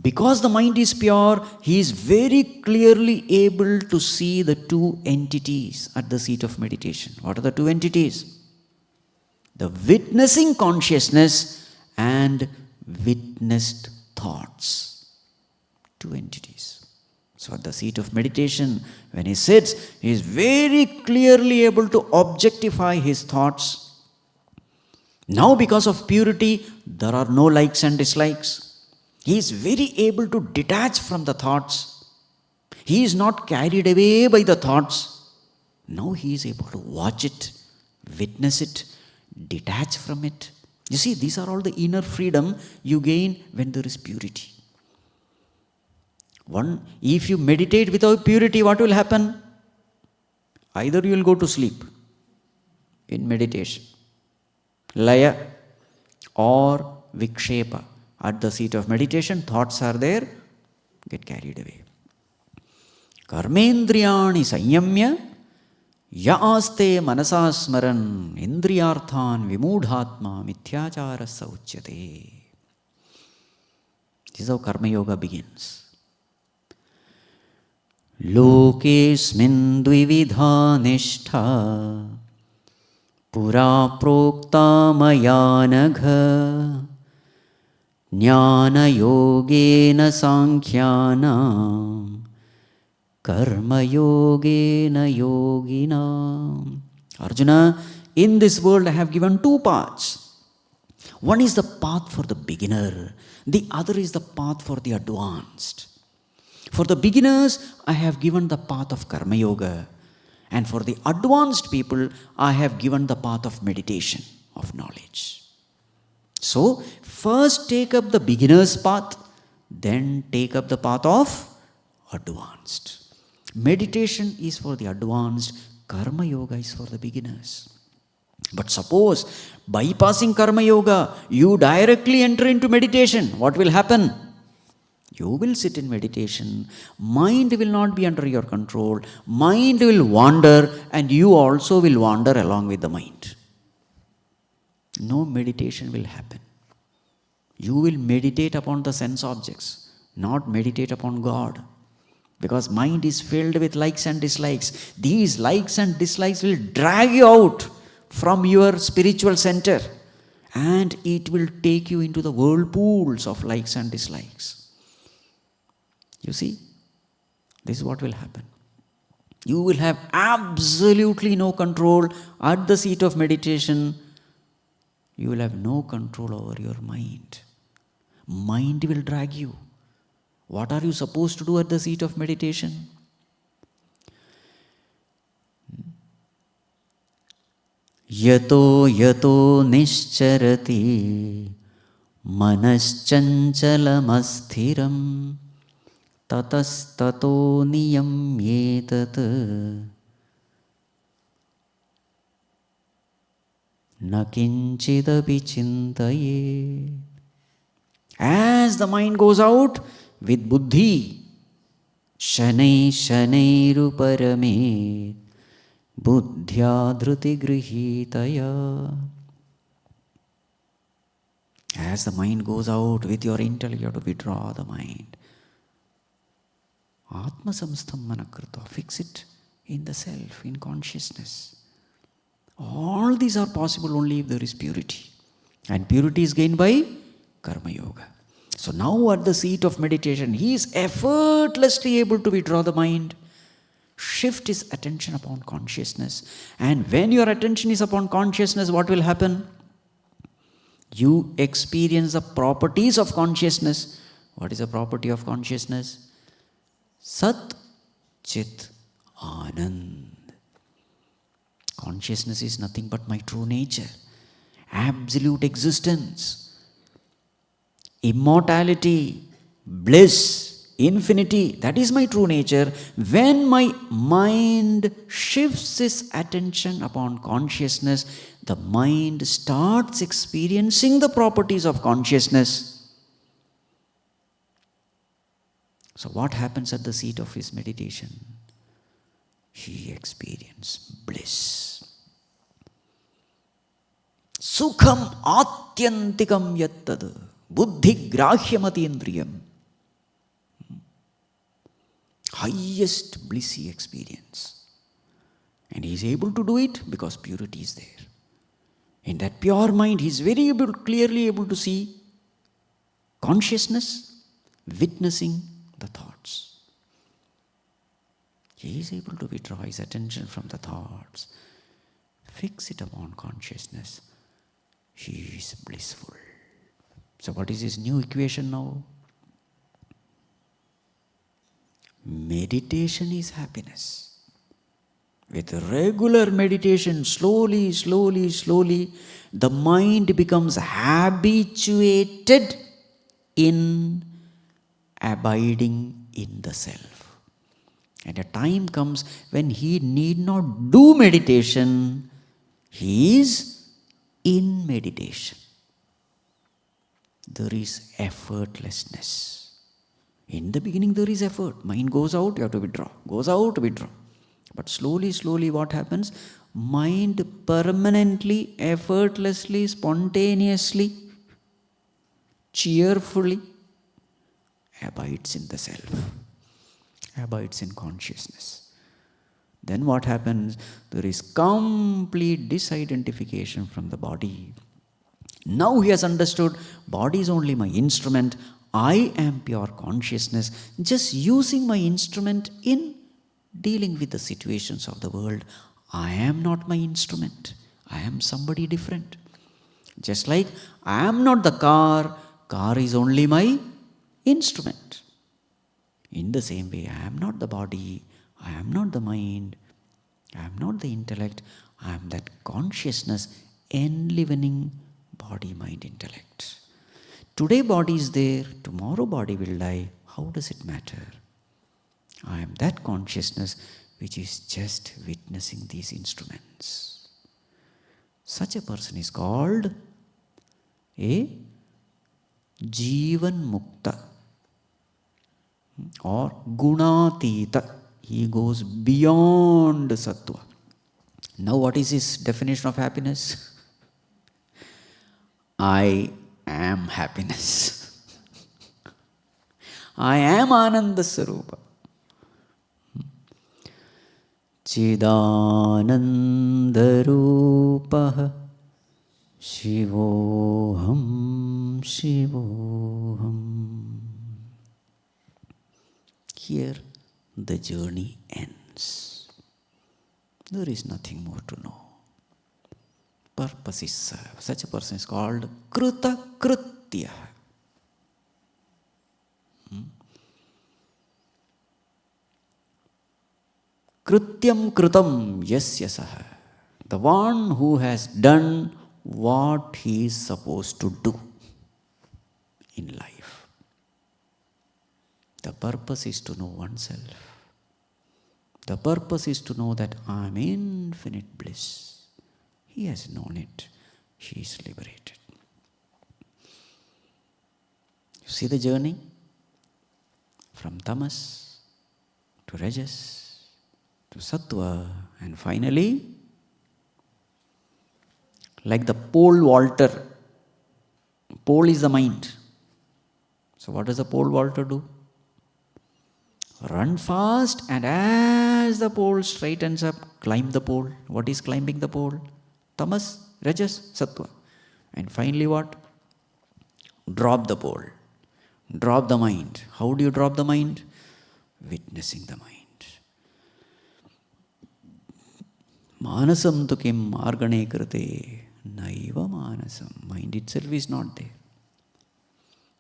Because the mind is pure, he is very clearly able to see the two entities at the seat of meditation. What are the two entities? The witnessing consciousness and witnessed thoughts. Two entities. So at the seat of meditation, when he sits, he is very clearly able to objectify his thoughts. Now because of purity, there are no likes and dislikes. He is very able to detach from the thoughts. He is not carried away by the thoughts. Now he is able to watch it, witness it, detach from it. You see, these are all the inner freedom you gain when there is purity. If you meditate without purity, what will happen? Either you will go to sleep in meditation, laya, or vikshepa. At the seat of meditation, thoughts are there, get carried away. Karmendriyani sanyamya yaaste manasasmaran indriyarthan vimudhatma mithyachara sauchyate. This is how karma yoga begins. Lokesmin dvividha nishtha pura prokta maya nagha Jnana yogena sankhyanam karma yogena yogina. Arjuna, in this world I have given two paths. One is the path for the beginner, the other is the path for the advanced. For the beginners, I have given the path of karma yoga, and for the advanced people, I have given the path of meditation, of knowledge. So, first take up the beginner's path, then take up the path of advanced. Meditation is for the advanced, karma yoga is for the beginners. But suppose, bypassing karma yoga, you directly enter into meditation, what will happen? You will sit in meditation, mind will not be under your control, mind will wander, and you also will wander along with the mind. No meditation will happen. You will meditate upon the sense objects, not meditate upon God. Because mind is filled with likes and dislikes. These likes and dislikes will drag you out from your spiritual center, and it will take you into the whirlpools of likes and dislikes. You see, this is what will happen. You will have absolutely no control at the seat of meditation. You will have no control over your mind. Mind will drag you. What are you supposed to do at the seat of meditation? Yato yato nischarati manaschancalamassthiram tatastato niyamyetat na kinchidapi chintaye. As the mind goes out with buddhi, shanai shanairuparame buddhya dhruti grihitaya. As the mind goes out with your intellect, you have to withdraw the mind. Atma samstham manakrita, fix it in the self, in consciousness. All these are possible only if there is purity. And purity is gained by karma yoga. So now at the seat of meditation, he is effortlessly able to withdraw the mind, shift his attention upon consciousness. And when your attention is upon consciousness, what will happen? You experience the properties of consciousness. What is the property of consciousness? Sat Chit Anand. Consciousness is nothing but my true nature, absolute existence, immortality, bliss, infinity. That is my true nature. When my mind shifts its attention upon consciousness, the mind starts experiencing the properties of consciousness. So what happens at the seat of his meditation? He experiences bliss. Sukham atyantikam yattad buddhi grahyamatīndriyam. Highest bliss he experiences. And he is able to do it because purity is there. In that pure mind, he is very clearly able to see consciousness witnessing the thoughts. He is able to withdraw his attention from the thoughts, fix it upon consciousness. He is blissful. So what is his new equation now? Meditation is happiness. With regular meditation, slowly, the mind becomes habituated in abiding in the self. And a time comes when he need not do meditation, he is in meditation. There is effortlessness. In the beginning there is effort. Mind goes out, you have to withdraw. Goes out, withdraw. But slowly what happens? Mind permanently, effortlessly, spontaneously, cheerfully abides in the self, abides in consciousness. Then what happens? There is complete disidentification from the body. Now he has understood, body is only my instrument. I am pure consciousness, just using my instrument in dealing with the situations of the world. I am not my instrument. I am somebody different. Just like I am not the car is only my instrument. In the same way, I am not the body, I am not the mind, I am not the intellect, I am that consciousness enlivening body, mind, intellect. Today body is there, tomorrow body will die. How does it matter? I am that consciousness which is just witnessing these instruments. Such a person is called a Jivan Mukta or Gunatita. He goes beyond Sattva. Now what is his definition of happiness? I am happiness. I am Ananda Sarupa. Chidanandarupaha Shivoham Shivoham. Here the journey ends. There is nothing more to know. Purpose is served. Such a person is called Kruta Krutya. Krutyam Krutam Yasya Saha. The one who has done what he is supposed to do in life. The purpose is to know oneself. The purpose is to know that I am infinite bliss. He has known it. He is liberated. You see the journey? From tamas to rajas to sattva, and finally, like the pole vaulter. Pole is the mind. So what does the pole vaulter do? Run fast, and as the pole straightens up, climb the pole. What is climbing the pole? Tamas, rajas, sattva. And finally what? Drop the pole. Drop the mind. How do you drop the mind? Witnessing the mind. Manasam tu kim margane krite naiva manasam. Mind itself is not there.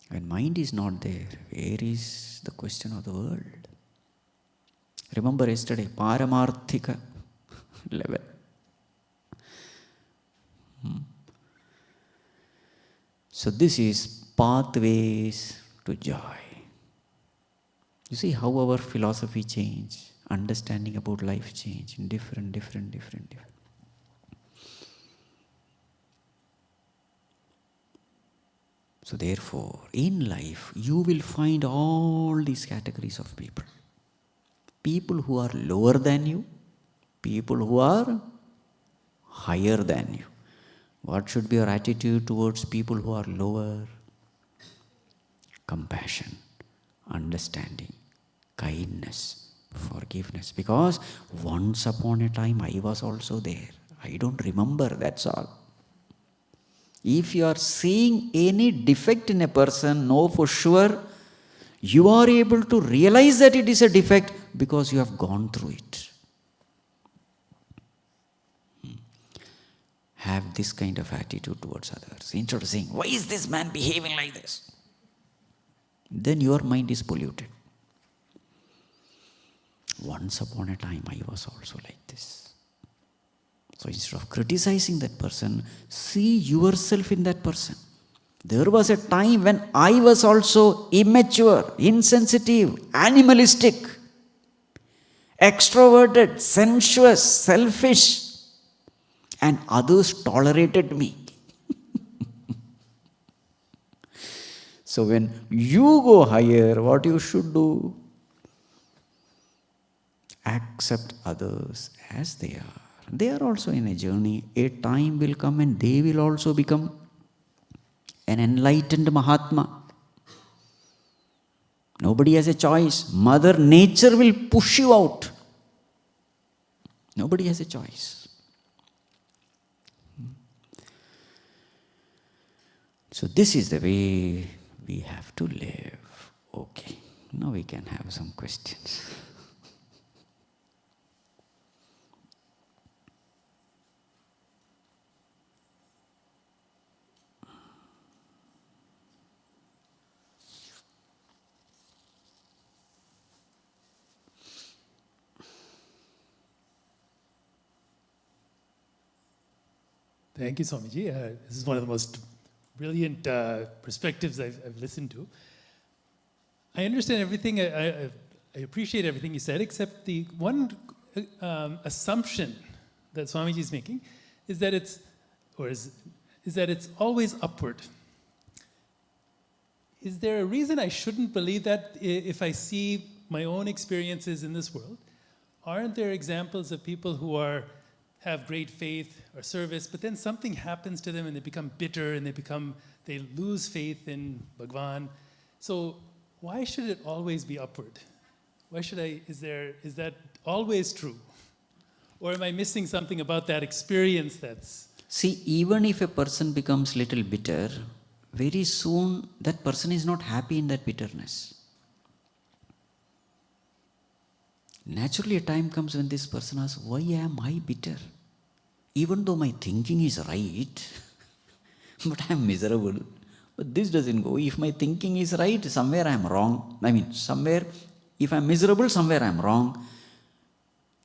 When mind is not there, where is the question of the world? Remember yesterday, Paramarthika level. So this is pathways to joy. You see how our philosophy changed, understanding about life change in different. So therefore, in life, you will find all these categories of people. People who are lower than you, people who are higher than you. What should be your attitude towards people who are lower? Compassion, understanding, kindness, forgiveness. Because once upon a time I was also there. I don't remember, that's all. If you are seeing any defect in a person, know for sure you are able to realize that it is a defect because you have gone through it. Have this kind of attitude towards others. Instead of saying, why is this man behaving like this? Then your mind is polluted. Once upon a time I was also like this. So instead of criticizing that person, see yourself in that person. There was a time when I was also immature, insensitive, animalistic, extroverted, sensuous, selfish, and others tolerated me. So when you go higher, what you should do? Accept others as they are. They are also in a journey. A time will come and they will also become an enlightened Mahatma. Nobody has a choice. Mother Nature will push you out. Nobody has a choice. So this is the way we have to live. Okay, now we can have some questions. Thank you, Swamiji. This is one of the most brilliant perspectives I've listened to. I understand everything. I appreciate everything you said, except the one assumption that Swamiji is making is that it's always upward. Is there a reason I shouldn't believe that if I see my own experiences in this world? Aren't there examples of people who have great faith or service, but then something happens to them and they become bitter and they lose faith in Bhagwan? So why should it always be upward? Is that always true? Or am I missing something about that experience that's... See, even if a person becomes little bitter, very soon that person is not happy in that bitterness. Naturally, a time comes when this person asks, why am I bitter? Even though my thinking is right, but I am miserable. But this doesn't go. If my thinking is right, somewhere I am wrong. Somewhere, if I am miserable, somewhere I am wrong.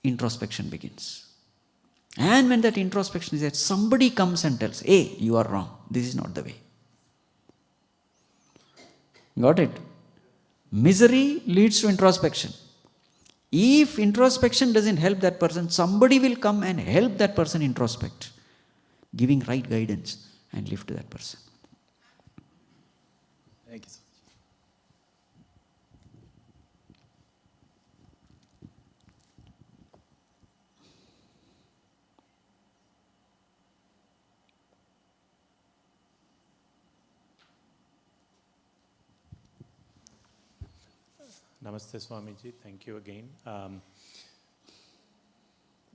Introspection begins. And when that introspection is there, somebody comes and tells, hey, you are wrong. This is not the way. Got it? Misery leads to introspection. If introspection doesn't help that person, somebody will come and help that person introspect, giving right guidance and lift that person. Thank you so much. Namaste Swamiji, thank you again.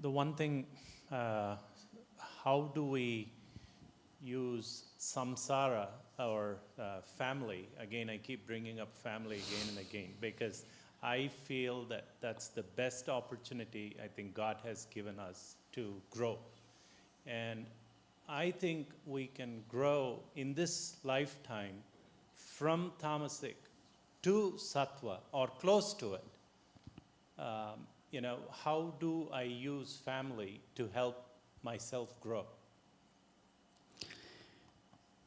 The one thing, how do we use samsara or family? Again, I keep bringing up family again and again because I feel that that's the best opportunity I think God has given us to grow. And I think we can grow in this lifetime from tamasic to sattva or close to it. How do I use family to help myself grow?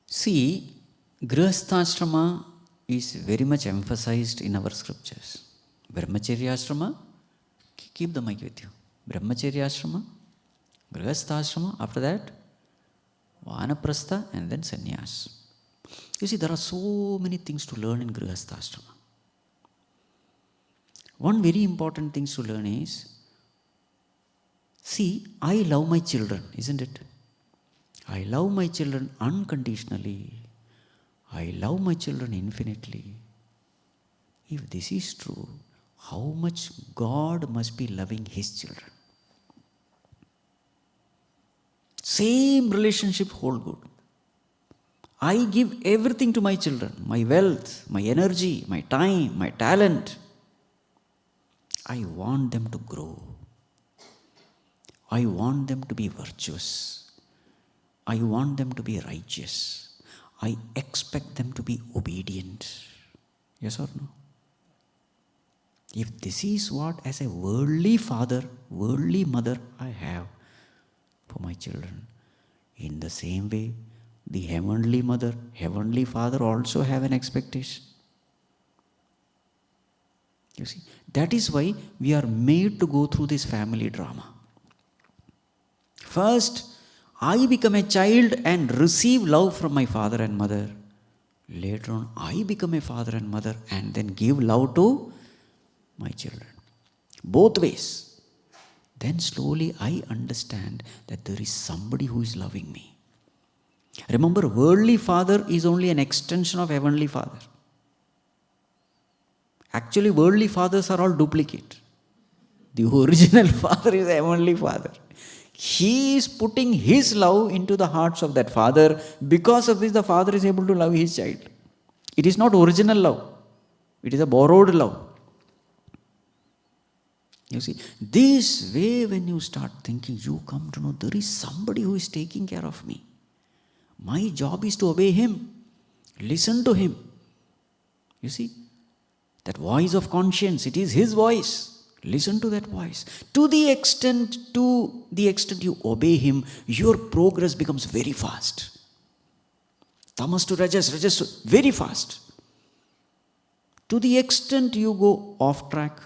See, Grihasthashrama is very much emphasized in our scriptures. Brahmacharyashrama, keep the mic with you. Brahmacharyashrama, Grihasthashrama, after that, Vanaprastha, and then Sannyas. You see, there are so many things to learn in Grihasthashrama. One very important thing to learn is, see, I love my children, isn't it? I love my children unconditionally. I love my children infinitely. If this is true, how much God must be loving His children? Same relationship hold good. I give everything to my children, my wealth, my energy, my time, my talent. I want them to grow. I want them to be virtuous. I want them to be righteous. I expect them to be obedient. Yes or no? If this is what as a worldly father, worldly mother I have for my children, in the same way, the heavenly mother, heavenly father also have an expectation. You see, that is why we are made to go through this family drama. First, I become a child and receive love from my father and mother. Later on, I become a father and mother and then give love to my children. Both ways. Then slowly I understand that there is somebody who is loving me. Remember, worldly father is only an extension of heavenly father. Actually, worldly fathers are all duplicate. The original father is heavenly father. He is putting his love into the hearts of that father, because of which the father is able to love his child. It is not original love. It is a borrowed love. You see, this way when you start thinking, you come to know there is somebody who is taking care of me. My job is to obey him, listen to him. You see, that voice of conscience, it is his voice. Listen to that voice. To the extent you obey him, your progress becomes very fast. Tamas to rajas, rajas to very fast. To the extent you go off track,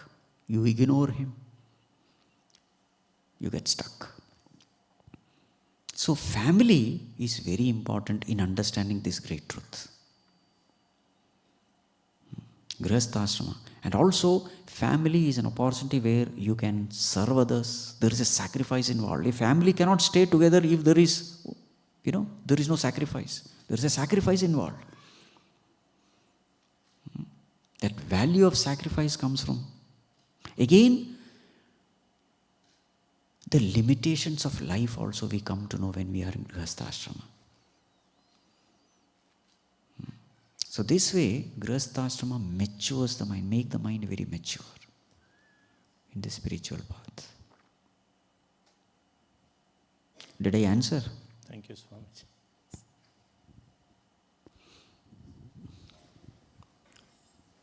you ignore him, you get stuck. So family is very important in understanding this great truth. Grihasthashrama. And also, family is an opportunity where you can serve others. There is a sacrifice involved. A family cannot stay together if there is no sacrifice. There is a sacrifice involved. That value of sacrifice comes from, again, the limitations of life also we come to know when we are in Grihasthashrama. So this way, Grihasthashrama matures the mind, make the mind very mature in the spiritual path. Did I answer? Thank you, Swami.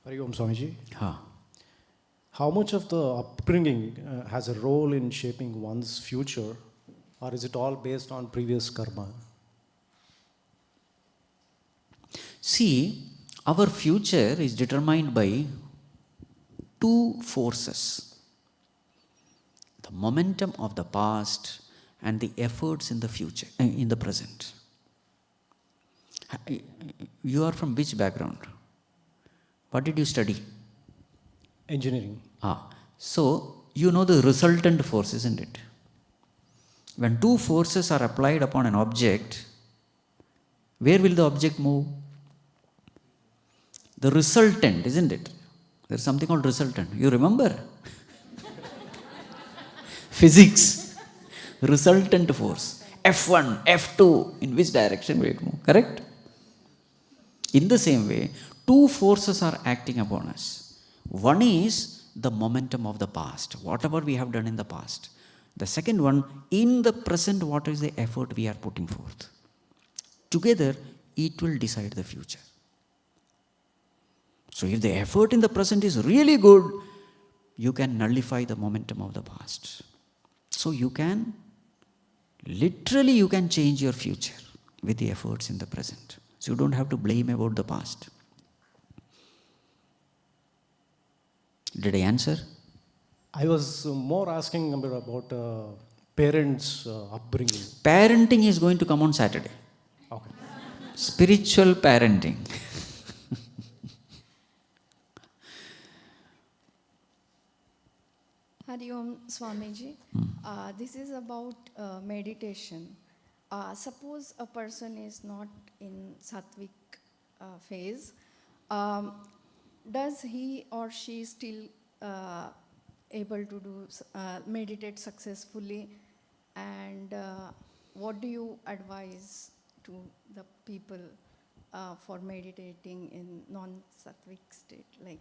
Hari Om Swamiji. Ha. How much of the upbringing has a role in shaping one's future, or is it all based on previous karma? See, our future is determined by two forces. The momentum of the past and the efforts in the future, in the present. You are from which background? What did you study? Engineering. So, you know the resultant force, isn't it? When two forces are applied upon an object, where will the object move? The resultant, isn't it? There's something called resultant. You remember? Physics. Resultant force. F1, F2. In which direction will it move? Correct? In the same way, two forces are acting upon us. One is the momentum of the past, whatever we have done in the past. The second one, in the present, what is the effort we are putting forth. Together, it will decide the future. So if the effort in the present is really good, you can nullify the momentum of the past. So you can change your future with the efforts in the present. So you don't have to blame about the past. Did I answer? I was more asking about parents' upbringing. Parenting is going to come on Saturday. Okay. Spiritual parenting. Hari Om Swamiji. This is about meditation. Suppose a person is not in sattvic phase, does he or she still able to do meditate successfully? And what do you advise to the people for meditating in non-sattvic state? Like,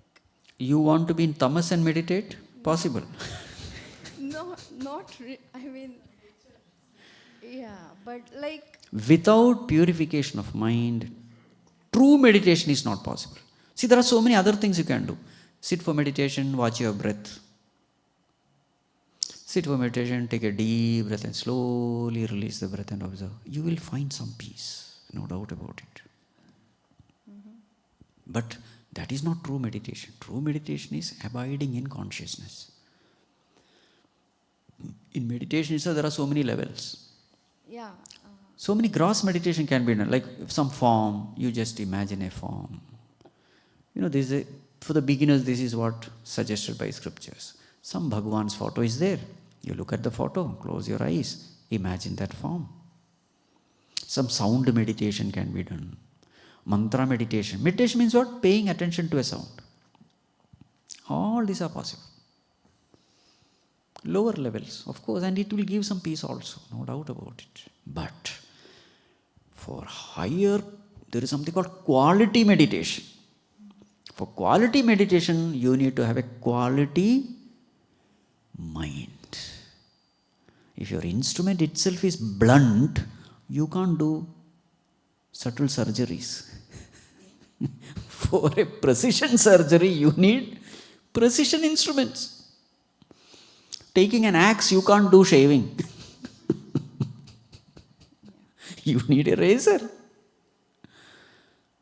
You want to be in tamas and meditate? Possible. no, I mean, yeah, but like. Without purification of mind, true meditation is not possible. See, there are so many other things you can do. Sit for meditation, watch your breath. Sit for meditation, take a deep breath and slowly release the breath and observe. You will find some peace, no doubt about it. But that is not true meditation. True meditation is abiding in consciousness. In meditation itself, there are so many levels. Yeah. So many gross meditation can be done. Like some form, you just imagine a form. For the beginners, this is what suggested by scriptures. Some Bhagwan's photo is there. You look at the photo, close your eyes, imagine that form. Some sound meditation can be done. Mantra meditation. Meditation means what? Paying attention to a sound. All these are possible. Lower levels, of course, and it will give some peace also, no doubt about it. But for higher, there is something called quality meditation. For quality meditation, you need to have a quality mind. If your instrument itself is blunt, you can't do subtle surgeries. For a precision surgery, you need precision instruments. Taking an axe, you can't do shaving. You need a razor.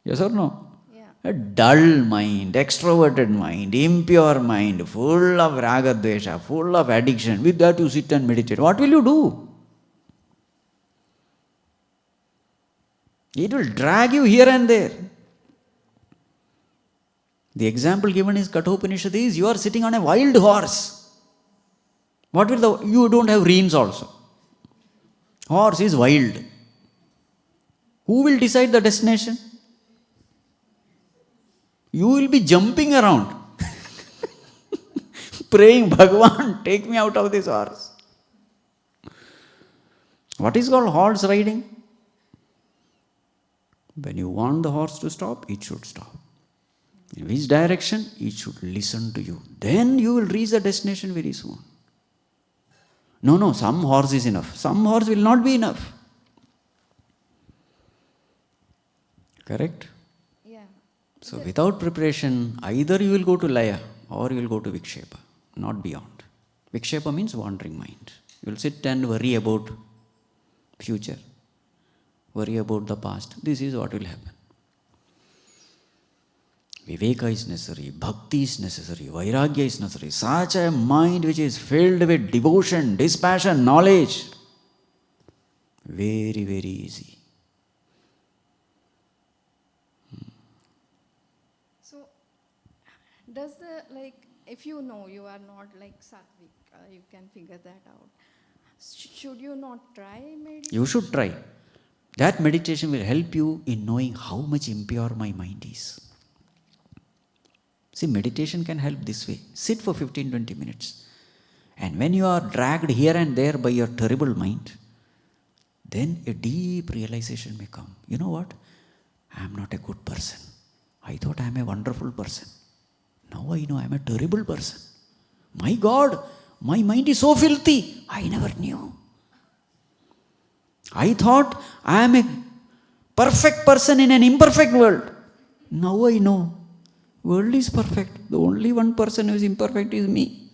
Yes or no? Yeah. A dull mind, extroverted mind, impure mind, full of raga dvesha, full of addiction. With that you sit and meditate. What will you do? It will drag you here and there. The example given is Kathopanishad is you are sitting on a wild horse. What will you don't have reins also. Horse is wild. Who will decide the destination? You will be jumping around, praying, Bhagavan, take me out of this horse. What is called horse riding? When you want the horse to stop, it should stop. In which direction? It should listen to you. Then you will reach the destination very soon. No, some horse is enough. Some horse will not be enough. Correct? Yeah. So without preparation, either you will go to Laya or you will go to Vikshepa, not beyond. Vikshepa means wandering mind. You will sit and worry about future, worry about the past. This is what will happen. Viveka is necessary, bhakti is necessary, vairagya is necessary. Such a mind which is filled with devotion, dispassion, knowledge. Very, very easy. So, does if you know you are not like sattvic, you can figure that out. Should you not try meditation? You should try. That meditation will help you in knowing how much impure my mind is. See, meditation can help this way. Sit for 15-20 minutes. And when you are dragged here and there by your terrible mind, then a deep realization may come. You know what? I am not a good person. I thought I am a wonderful person. Now I know I am a terrible person. My God, my mind is so filthy. I never knew. I thought I am a perfect person in an imperfect world. Now I know. World is perfect. The only one person who is imperfect is me.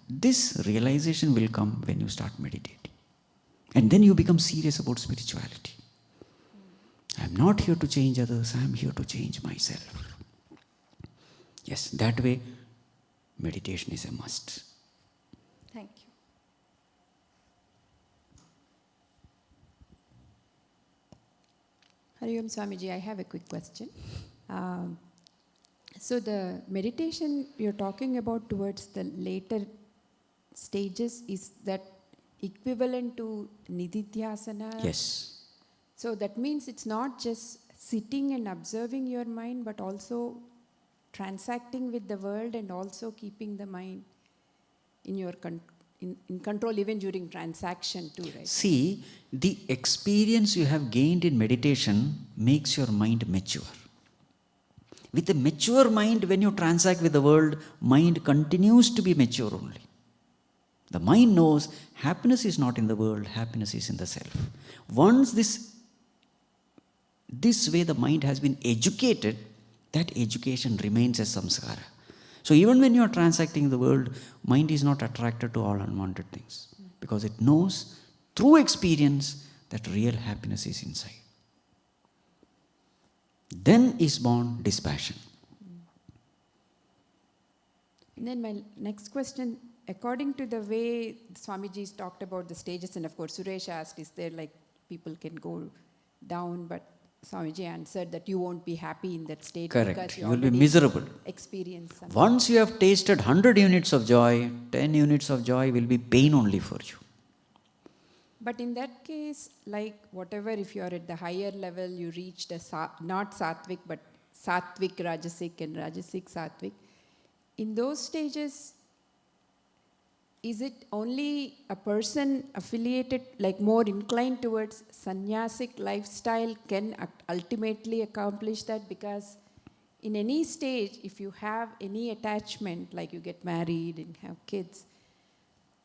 This realization will come when you start meditating. And then you become serious about spirituality. I am not here to change others. I am here to change myself. Yes, that way meditation is a must. Thank you. Hari Om Swamiji, I have a quick question. So the meditation you're talking about towards the later stages, is that equivalent to Nididhyasana? Yes. So that means it's not just sitting and observing your mind, but also transacting with the world and also keeping the mind in your in control even during transaction too, right? See, the experience you have gained in meditation makes your mind mature. With a mature mind, when you transact with the world, mind continues to be mature only. The mind knows happiness is not in the world, happiness is in the self. Once this way the mind has been educated, that education remains as samskara. So even when you are transacting the world, mind is not attracted to all unwanted things. Because it knows through experience that real happiness is inside. Then is born dispassion. And then my next question, according to the way Swamiji's talked about the stages, and of course Suresh asked, is there like people can go down, but Swamiji answered that you won't be happy in that state. Correct. Because You will be miserable. Experience something. Once you have tasted 100 units of joy, 10 units of joy will be pain only for you. But in that case, like whatever, if you are at the higher level, you reached not sattvic, but sattvic rajasic and rajasic sattvic. In those stages, is it only a person affiliated, like more inclined towards sannyasic lifestyle can ultimately accomplish that? Because in any stage, if you have any attachment, like you get married and have kids,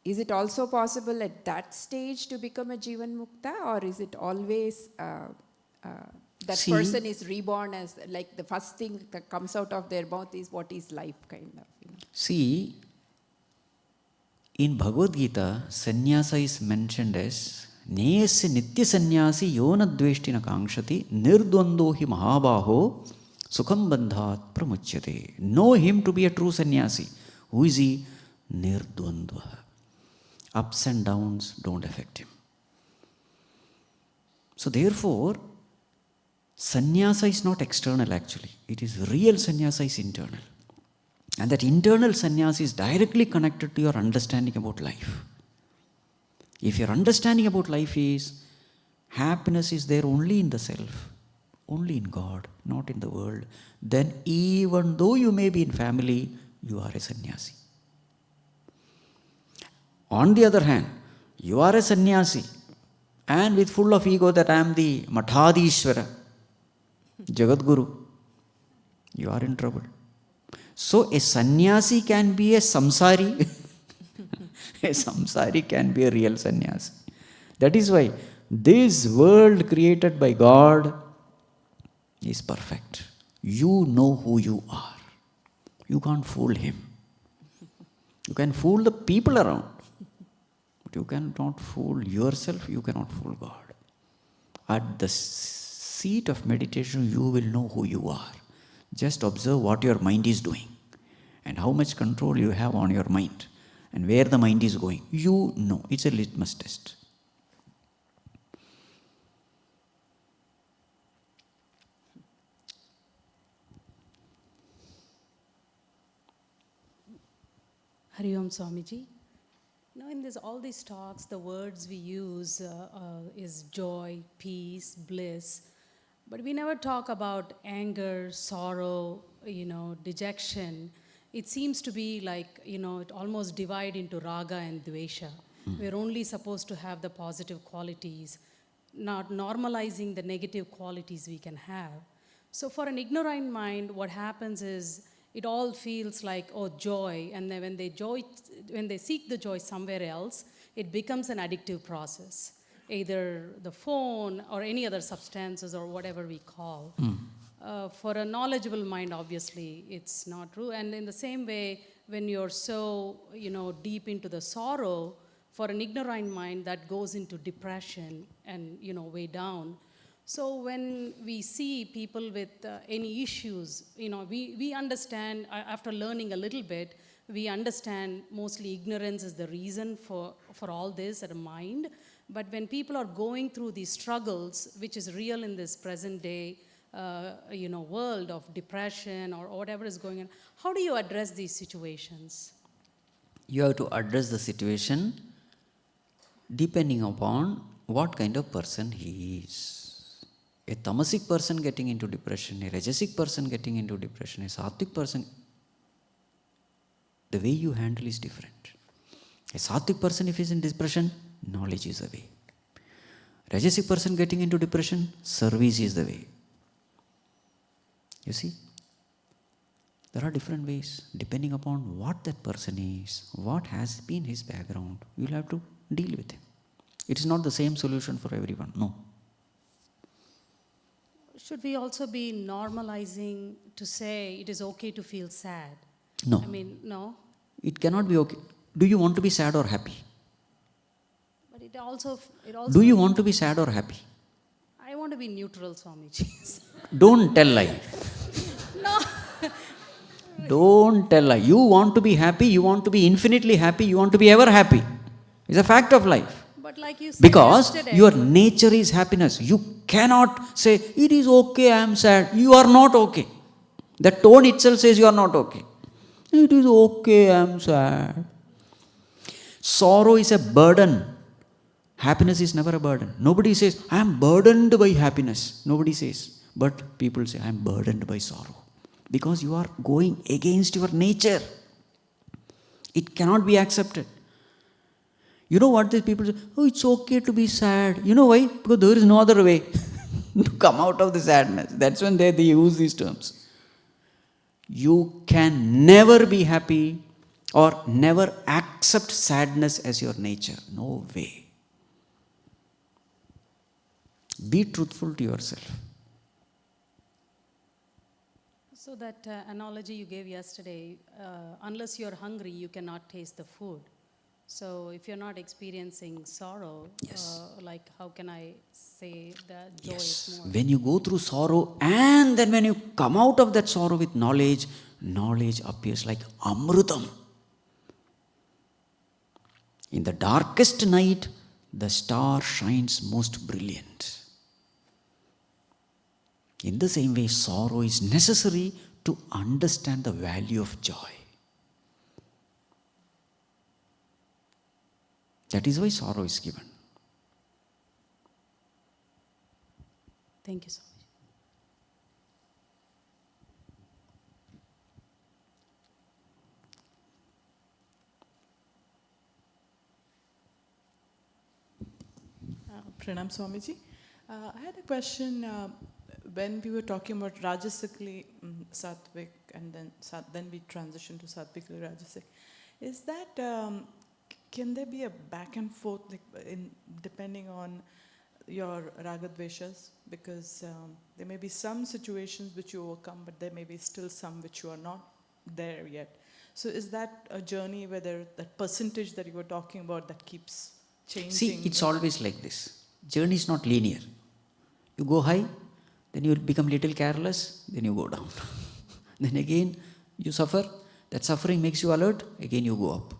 is it also possible at that stage to become a Jivan Mukta, or is it always that person is reborn as like the first thing that comes out of their mouth is what is life kind of? You know? See, In Bhagavad Gita, sannyasa is mentioned as Neyasya nitya sannyasi yona dveshtina kangshati nirdvando hi mahabaho sukham bandhat pramuchyate. Know him to be a true sannyasi. Who is he? Nirdvandva. Ups and downs don't affect him. So therefore, sannyasa is not external actually. It is real sannyasa is internal. And that internal sannyasa is directly connected to your understanding about life. If your understanding about life is happiness is there only in the self, only in God, not in the world, then even though you may be in family, you are a sannyasi. On the other hand, you are a sannyasi and with full of ego that I am the Mathadishwara, Jagadguru, you are in trouble. So a sannyasi can be a samsari. A samsari can be a real sannyasi. That is why this world created by God is perfect. You know who you are. You can't fool him. You can fool the people around. But you cannot fool yourself. You cannot fool God. At the seat of meditation, you will know who you are. Just observe what your mind is doing and how much control you have on your mind and where the mind is going. You know. It's a litmus test. Hari Om Swamiji. In all these talks, the words we use is joy, peace, bliss. But we never talk about anger, sorrow, dejection. It seems to be like, it almost divide into raga and dvesha. We're only supposed to have the positive qualities, not normalizing the negative qualities we can have. So for an ignorant mind, what happens is it all feels like, oh, joy, and then when they seek the joy somewhere else, it becomes an addictive process, either the phone or any other substances or whatever we call. For a knowledgeable mind, obviously, it's not true. And in the same way, when you're so, deep into the sorrow, for an ignorant mind, that goes into depression and, way down. So when we see people with any issues, we understand, after learning a little bit, we understand mostly ignorance is the reason for all this at a mind. But when people are going through these struggles, which is real in this present day, world of depression or whatever is going on, how do you address these situations? You have to address the situation depending upon what kind of person he is. A tamasic person getting into depression, a rajasic person getting into depression, a sattvic person, the way you handle is different. A sattvic person, if he is in depression, knowledge is the way. Rajasic person getting into depression, service is the way. You see? There are different ways depending upon what that person is, what has been his background. You will have to deal with him. It is not the same solution for everyone. No. Should we also be normalizing to say it is okay to feel sad? No. No. It cannot be okay. Do you want to be sad or happy? But it also Do you want to be sad or happy? I want to be neutral, Swamiji. Don't tell lie. No. Don't tell lie. You want to be happy, you want to be infinitely happy, you want to be ever happy. It's a fact of life. But like you said Because yesterday, your nature is happiness. You cannot say, it is okay, I am sad. You are not okay. The tone itself says you are not okay. It is okay, I am sad. Sorrow is a burden. Happiness is never a burden. Nobody says, I am burdened by happiness. Nobody says. But people say, I am burdened by sorrow. Because you are going against your nature. It cannot be accepted. You know what these people say? Oh, it's okay to be sad. You know why? Because there is no other way to come out of the sadness. That's when they use these terms. You can never be happy or never accept sadness as your nature. No way. Be truthful to yourself. so that analogy you gave yesterday, unless you're hungry, you cannot taste the food. So if you're not experiencing sorrow, Yes. like how can I say that joy Yes. is more? When you go through sorrow and then when you come out of that sorrow with knowledge, knowledge appears like amrutam. In the darkest night, the star shines most brilliant. In the same way, sorrow is necessary to understand the value of joy. That is why sorrow is given. Thank you so much. Pranam Swamiji. I had a question. When we were talking about Rajasikli, Sattvic, and then we transitioned to Sattvikli Rajasic, is that can there be a back and forth depending on your ragadveshas? Because there may be some situations which you overcome, but there may be still some which you are not there yet. So is that a journey where that percentage that you were talking about that keeps changing? See, it's always like this. Journey is not linear. You go high, then you will become little careless, then you go down. Then again, you suffer. That suffering makes you alert, again you go up.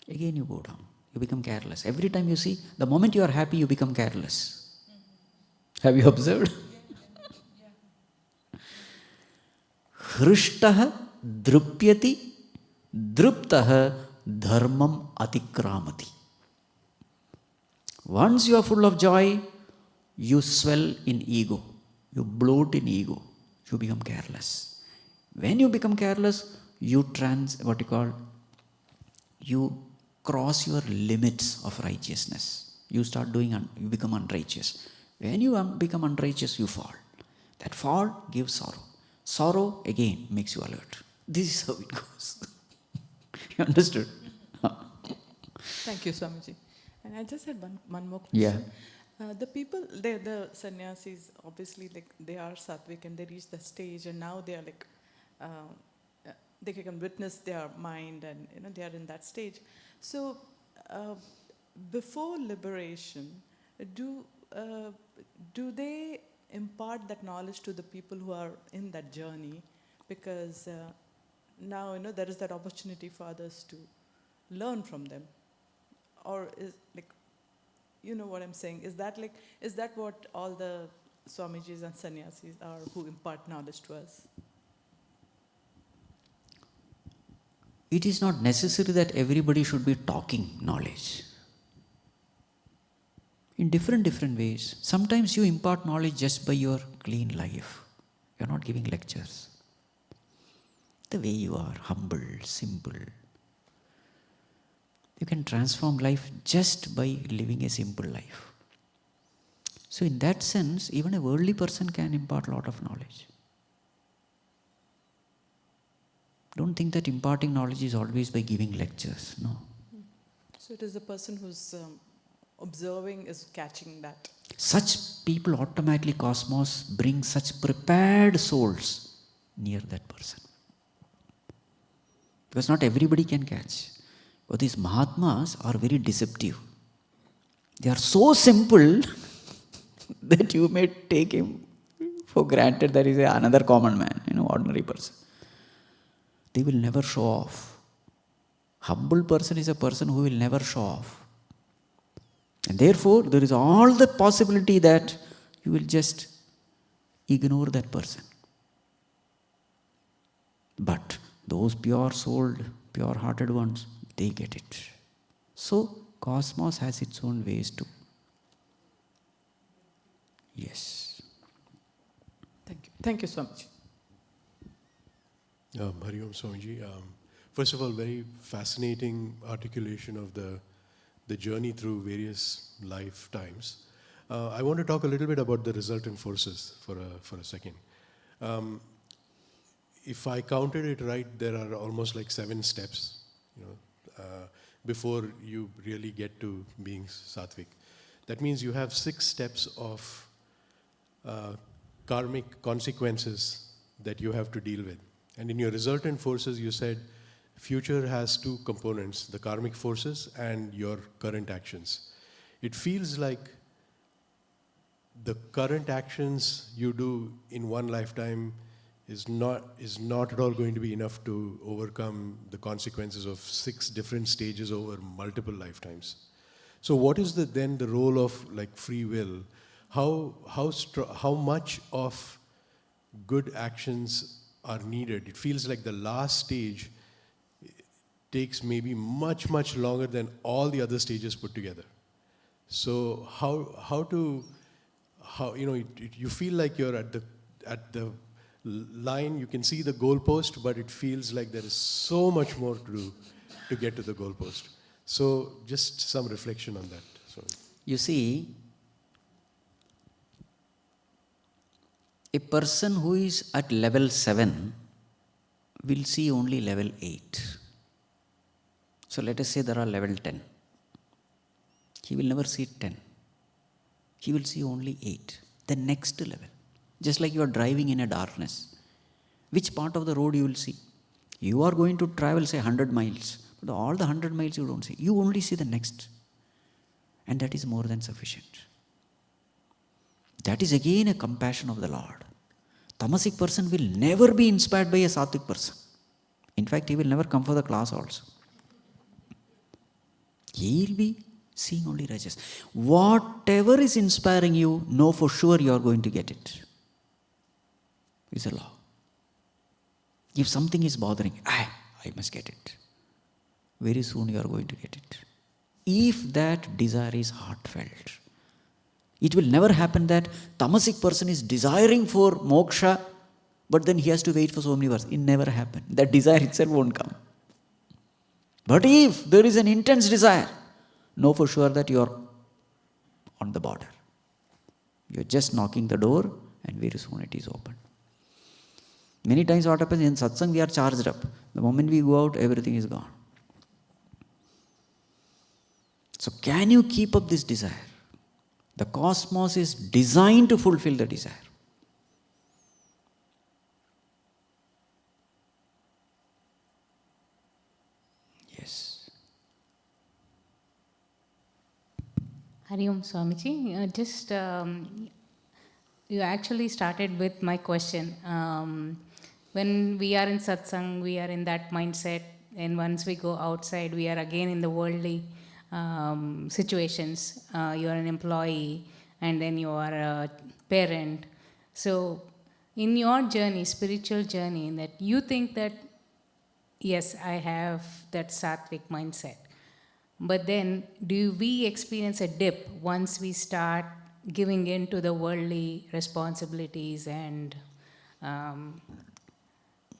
Again you go down. You become careless. Every time you see, the moment you are happy, you become careless. Have you observed? Hrishtah drupyati druptah dharmam atikramati. Once you are full of joy, you swell in ego. You bloat in ego. You become careless. When you become careless, you cross your limits of righteousness. You start doing, you become unrighteous. When you become unrighteous, you fall. That fall gives sorrow. Sorrow, again, makes you alert. This is how it goes. You understood? Thank you, Swamiji. And I just had one more question. Yeah. The people, the sannyasis, obviously, they are sattvic and they reach the stage, and now they are they can witness their mind, and they are in that stage. So, before liberation, do they impart that knowledge to the people who are in that journey? Because now there is that opportunity for others to learn from them, or is you know what I'm saying? Is that what all the Swamijis and sannyasis are who impart knowledge to us? It is not necessary that everybody should be talking knowledge. In different ways. Sometimes you impart knowledge just by your clean life. You are not giving lectures. The way you are, humble, simple. You can transform life just by living a simple life. So in that sense, even a worldly person can impart a lot of knowledge. Don't think that imparting knowledge is always by giving lectures. No. So it is the person who's observing is catching that. Such people automatically, cosmos brings such prepared souls near that person. Because not everybody can catch. But these Mahatmas are very deceptive. They are so simple that you may take him for granted that he is another common man, ordinary person. They will never show off. Humble person is a person who will never show off. And therefore, there is all the possibility that you will just ignore that person. But those pure-souled, pure-hearted ones, they get it. So, cosmos has its own ways too. Yes. Thank you. Thank you so much. Hari Om Swamiji. First of all, very fascinating articulation of the journey through various lifetimes. I want to talk a little bit about the resultant forces for a second. If I counted it right, there are almost like 7 steps, before you really get to being sattvic. That means you have 6 steps of karmic consequences that you have to deal with. And in your resultant forces, you said future has two components, the karmic forces and your current actions. It feels like the current actions you do in one lifetime is not at all going to be enough to overcome the consequences of 6 different stages over multiple lifetimes. So what is then the role of like free will? How much of good actions are needed? It feels like the last stage takes maybe much, much longer than all the other stages put together. So you feel like you're at the line, you can see the goalpost, but it feels like there is so much more to do to get to the goalpost. So just some reflection on that. So. You see, a person who is at level 7 will see only level 8. So let us say there are level 10. He will never see 10. He will see only 8, the next level. Just like you are driving in a darkness. Which part of the road you will see? You are going to travel, say, 100 miles. But all the 100 miles you don't see. You only see the next. And that is more than sufficient. That is again a compassion of the Lord. Tamasic person will never be inspired by a sattvic person. In fact, he will never come for the class also. He will be seeing only righteous. Whatever is inspiring you, know for sure you are going to get it. It's a law. If something is bothering, I must get it. Very soon you are going to get it. If that desire is heartfelt, it will never happen that tamasic person is desiring for moksha, but then he has to wait for so many years. It never happened. That desire itself won't come. But if there is an intense desire, know for sure that you are on the border. You are just knocking the door and very soon it is open. Many times what happens in satsang, we are charged up. The moment we go out, everything is gone. So can you keep up this desire? The cosmos is designed to fulfill the desire. Yes. Hari Om Swamiji, you actually started with my question. When we are in satsang, we are in that mindset, and once we go outside, we are again in the worldly situations. You are an employee, and then you are a parent. So, in your journey, spiritual journey, that you think that, yes, I have that sattvic mindset. But then, do we experience a dip once we start giving in to the worldly responsibilities and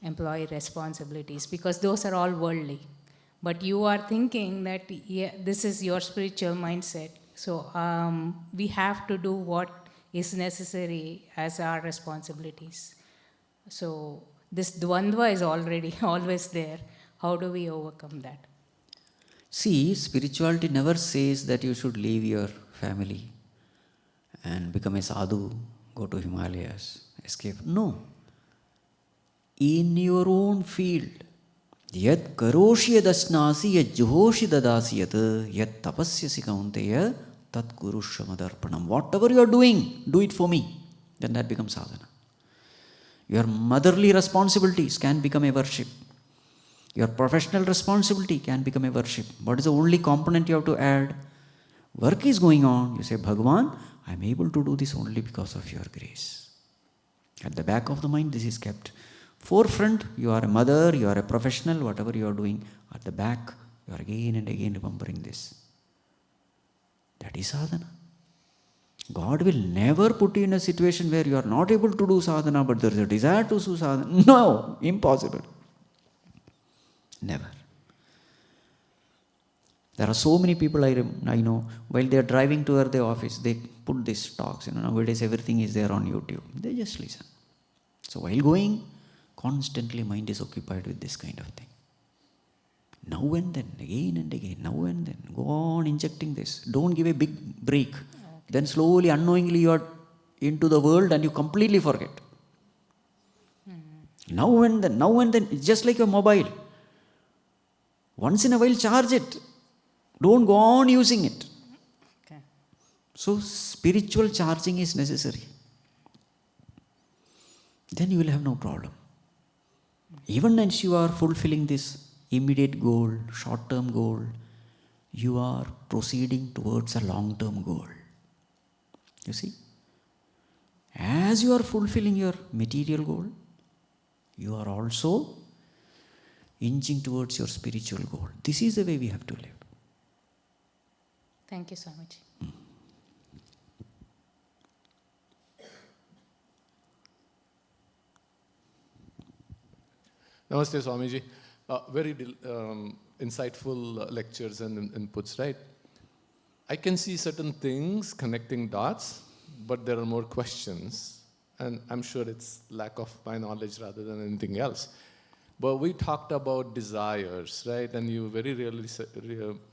employee responsibilities? Because those are all worldly. But you are thinking that, yeah, this is your spiritual mindset. So we have to do what is necessary as our responsibilities. So this dvandva is already always there. How do we overcome that? See, spirituality never says that you should leave your family and become a sadhu, go to Himalayas, escape. No. In your own field, yat karoshi yadasnasi yat juhoshi dadasi yat tapasyasi kaunteya tat kurushramadarpanam. Whatever you are doing, do it for me. Then that becomes sadhana. Your motherly responsibilities can become a worship. Your professional responsibility can become a worship. What is the only component you have to add? Work is going on. You say, Bhagavan, I am able to do this only because of your grace. At the back of the mind, this is kept. Forefront, you are a mother, you are a professional, whatever you are doing. At the back, you are again and again remembering this. That is sadhana. God will never put you in a situation where you are not able to do sadhana, but there is a desire to do sadhana. No, impossible. Never. There are so many people I know, while they are driving toward their office, they put these talks. Nowadays everything is there on YouTube. They just listen. So while going, constantly mind is occupied with this kind of thing. Now and then, again and again, now and then, go on injecting this. Don't give a big break. Okay. Then slowly, unknowingly, you are into the world and you completely forget. Now and then, it's just like your mobile. Once in a while, charge it. Don't go on using it. Okay. So, spiritual charging is necessary. Then you will have no problem. Even as you are fulfilling this immediate goal, short-term goal, you are proceeding towards a long-term goal. You see? As you are fulfilling your material goal, you are also inching towards your spiritual goal. This is the way we have to live. Thank you, Swamiji. Namaste, Swamiji. Very insightful lectures and inputs, right? I can see certain things connecting dots, but there are more questions. And I'm sure it's lack of my knowledge rather than anything else. But we talked about desires, right? And you very really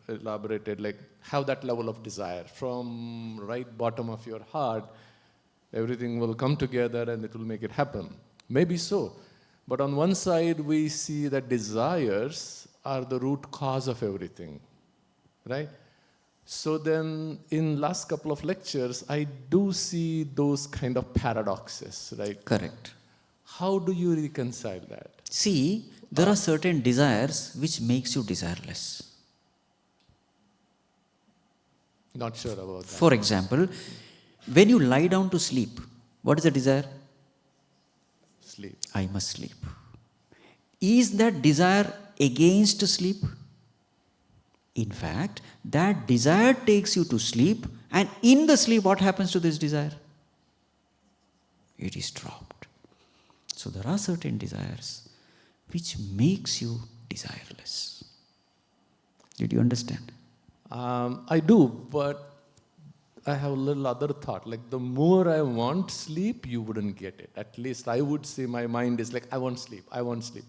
elaborated, like, have that level of desire. From right bottom of your heart, everything will come together and it will make it happen. Maybe so. But on one side, we see that desires are the root cause of everything, right? So then, in last couple of lectures, I do see those kind of paradoxes, right? Correct. How do you reconcile that? See, there are certain desires which makes you desireless. Not sure about that. For example, when you lie down to sleep, what is the desire? Sleep. I must sleep. Is that desire against sleep? In fact, that desire takes you to sleep, and in the sleep, what happens to this desire? It is dropped. So there are certain desires which makes you desireless. Did you understand? I do, but I have a little other thought. Like, the more I want sleep, you wouldn't get it. At least I would say my mind is like, I want sleep,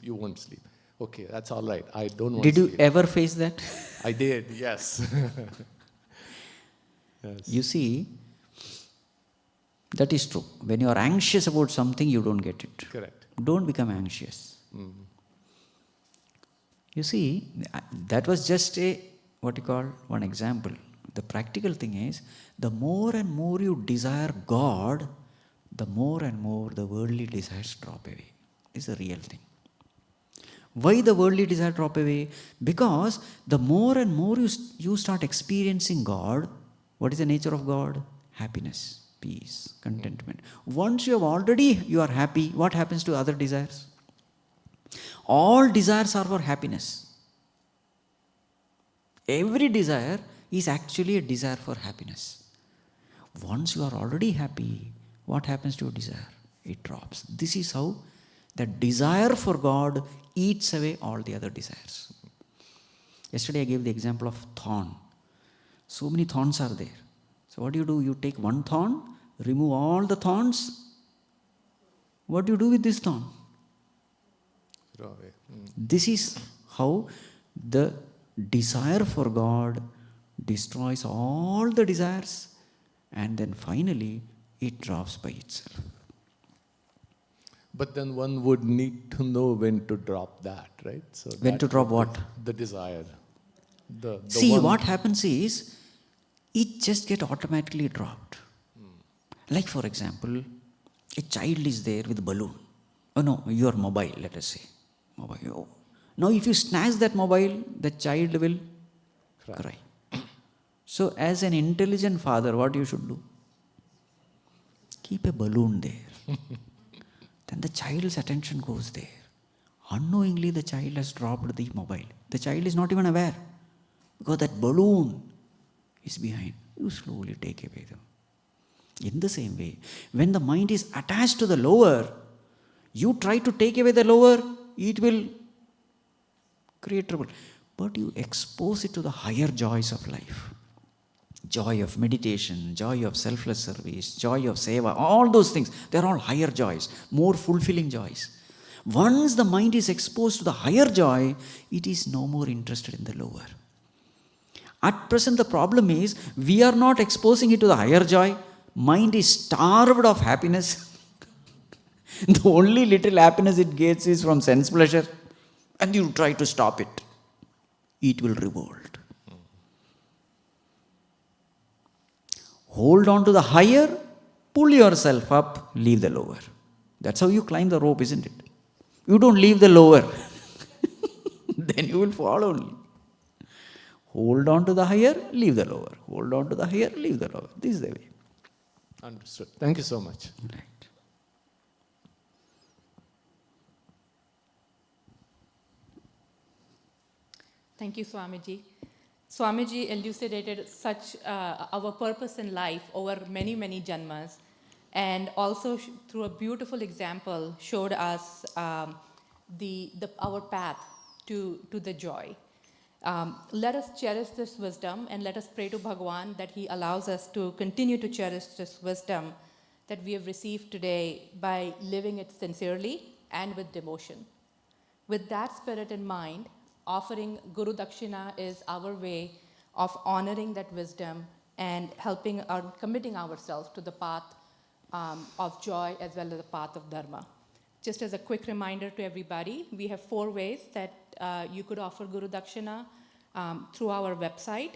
you won't sleep. Okay, that's all right. I don't want Did sleep. you ever face that? I did, yes. Yes. You see, that is true. When you are anxious about something, you don't get it. Correct. Don't become anxious. You see, that was just one example. The practical thing is, the more and more you desire God, the more and more the worldly desires drop away. This is the real thing. Why the worldly desire drop away? Because the more and more you start experiencing God, what is the nature of God? Happiness, peace, contentment. Once you are happy, what happens to other desires? All desires are for happiness. Every desire is actually a desire for happiness. Once you are already happy, what happens to your desire? It drops. This is how the desire for God eats away all the other desires. Yesterday I gave the example of thorn. So many thorns are there. So what do? You take one thorn, remove all the thorns. What do you do with this thorn? Throw away. This is how the desire for God destroys all the desires, and then finally it drops by itself. But then one would need to know when to drop that, right? So when to drop what? The desire. See, what happens is, it just gets automatically dropped. Like, for example, a child is there with a balloon. Oh no, your mobile, let us say. Mobile. Oh. Now, if you snatch that mobile, the child will cry. So, as an intelligent father, what you should do? Keep a balloon there. Then the child's attention goes there. Unknowingly, the child has dropped the mobile. The child is not even aware, because that balloon is behind. You slowly take away them. In the same way, when the mind is attached to the lower, you try to take away the lower, it will create trouble. But you expose it to the higher joys of life. Joy of meditation, joy of selfless service, joy of seva, all those things, they're all higher joys, more fulfilling joys. Once the mind is exposed to the higher joy, it is no more interested in the lower. At present, the problem is, we are not exposing it to the higher joy. Mind is starved of happiness. The only little happiness it gets is from sense pleasure, and you try to stop it. it will revolt. Hold on to the higher, pull yourself up, leave the lower. That's how you climb the rope, isn't it? You don't leave the lower, then you will fall only. Hold on to the higher, leave the lower. Hold on to the higher, leave the lower. This is the way. Understood. Thank you so much. Right. Thank you, Swamiji. Swamiji elucidated such our purpose in life over many, many janmas, and also through a beautiful example showed us our path to the joy. Let us cherish this wisdom and let us pray to Bhagwan that he allows us to continue to cherish this wisdom that we have received today by living it sincerely and with devotion. With that spirit in mind, offering Guru Dakshina is our way of honoring that wisdom and helping or committing ourselves to the path of joy as well as the path of dharma. Just as a quick reminder to everybody, we have 4 ways that you could offer Guru Dakshina through our website.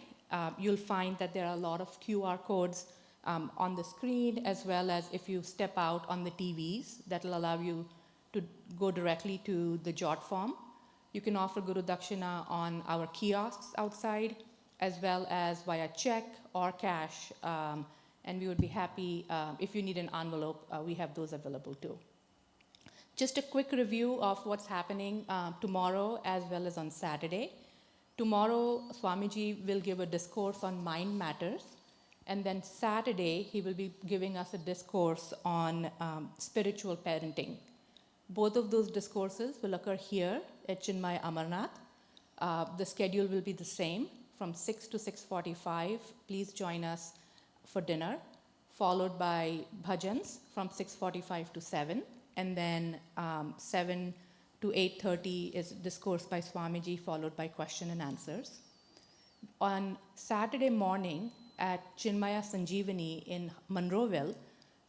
You'll find that there are a lot of QR codes on the screen, as well as if you step out on the TVs, that will allow you to go directly to the jot form. You can offer Guru Dakshina on our kiosks outside, as well as via check or cash. And we would be happy, if you need an envelope, we have those available too. Just a quick review of what's happening tomorrow as well as on Saturday. Tomorrow, Swamiji will give a discourse on mind matters. And then Saturday, he will be giving us a discourse on spiritual parenting. Both of those discourses will occur here at Chinmaya Amarnath. The schedule will be the same from 6 to 6:45. Please join us for dinner, followed by bhajans from 6:45 to 7. And then 7 to 8:30 is discourse by Swamiji, followed by question and answers. On Saturday morning at Chinmaya Sanjeevani in Monroeville,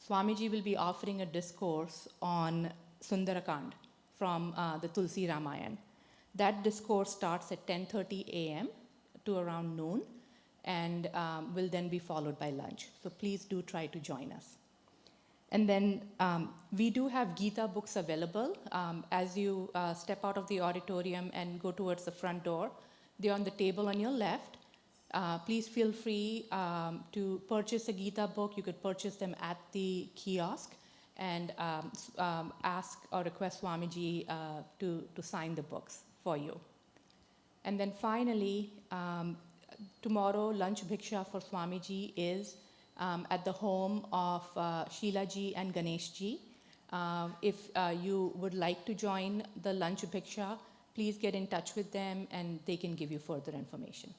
Swamiji will be offering a discourse on Sundarakand from the Tulsi Ramayan. That discourse starts at 10:30 a.m. to around noon and will then be followed by lunch. So please do try to join us. And then we do have Gita books available. As you step out of the auditorium and go towards the front door, they're on the table on your left. Please feel free to purchase a Gita book. You could purchase them at the kiosk and ask or request Swamiji to sign the books for you. And then finally, tomorrow lunch bhiksha for Swamiji is at the home of Sheila ji and Ganesh ji. If you would like to join the lunch bhiksha, please get in touch with them and they can give you further information.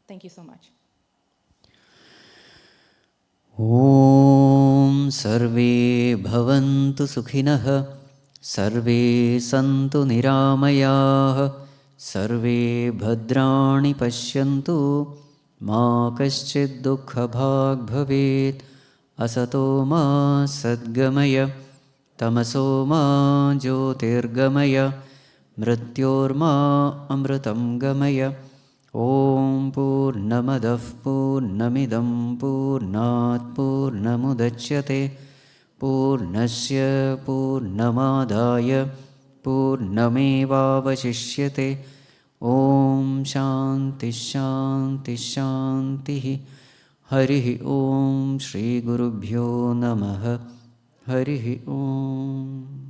Thank you so much. Om Sarve Bhavantu Sukhinah Sarve Santu Niramayah Sarve Bhadrani Pashyantu Ma Kaschid Dukha Bhag Bhavet Asato Ma Sadgamaya Tamaso Ma Jyotirgamaya Mrityor Ma Amritam Gamaya Om Purnamadav Purnamidam Purnat Purnamudachyate Purnasya Purnamadaya Purnamevavashishyate Om Shanti Shanti Shanti Harihi Om Shri Gurubhyo Namaha Harihi Om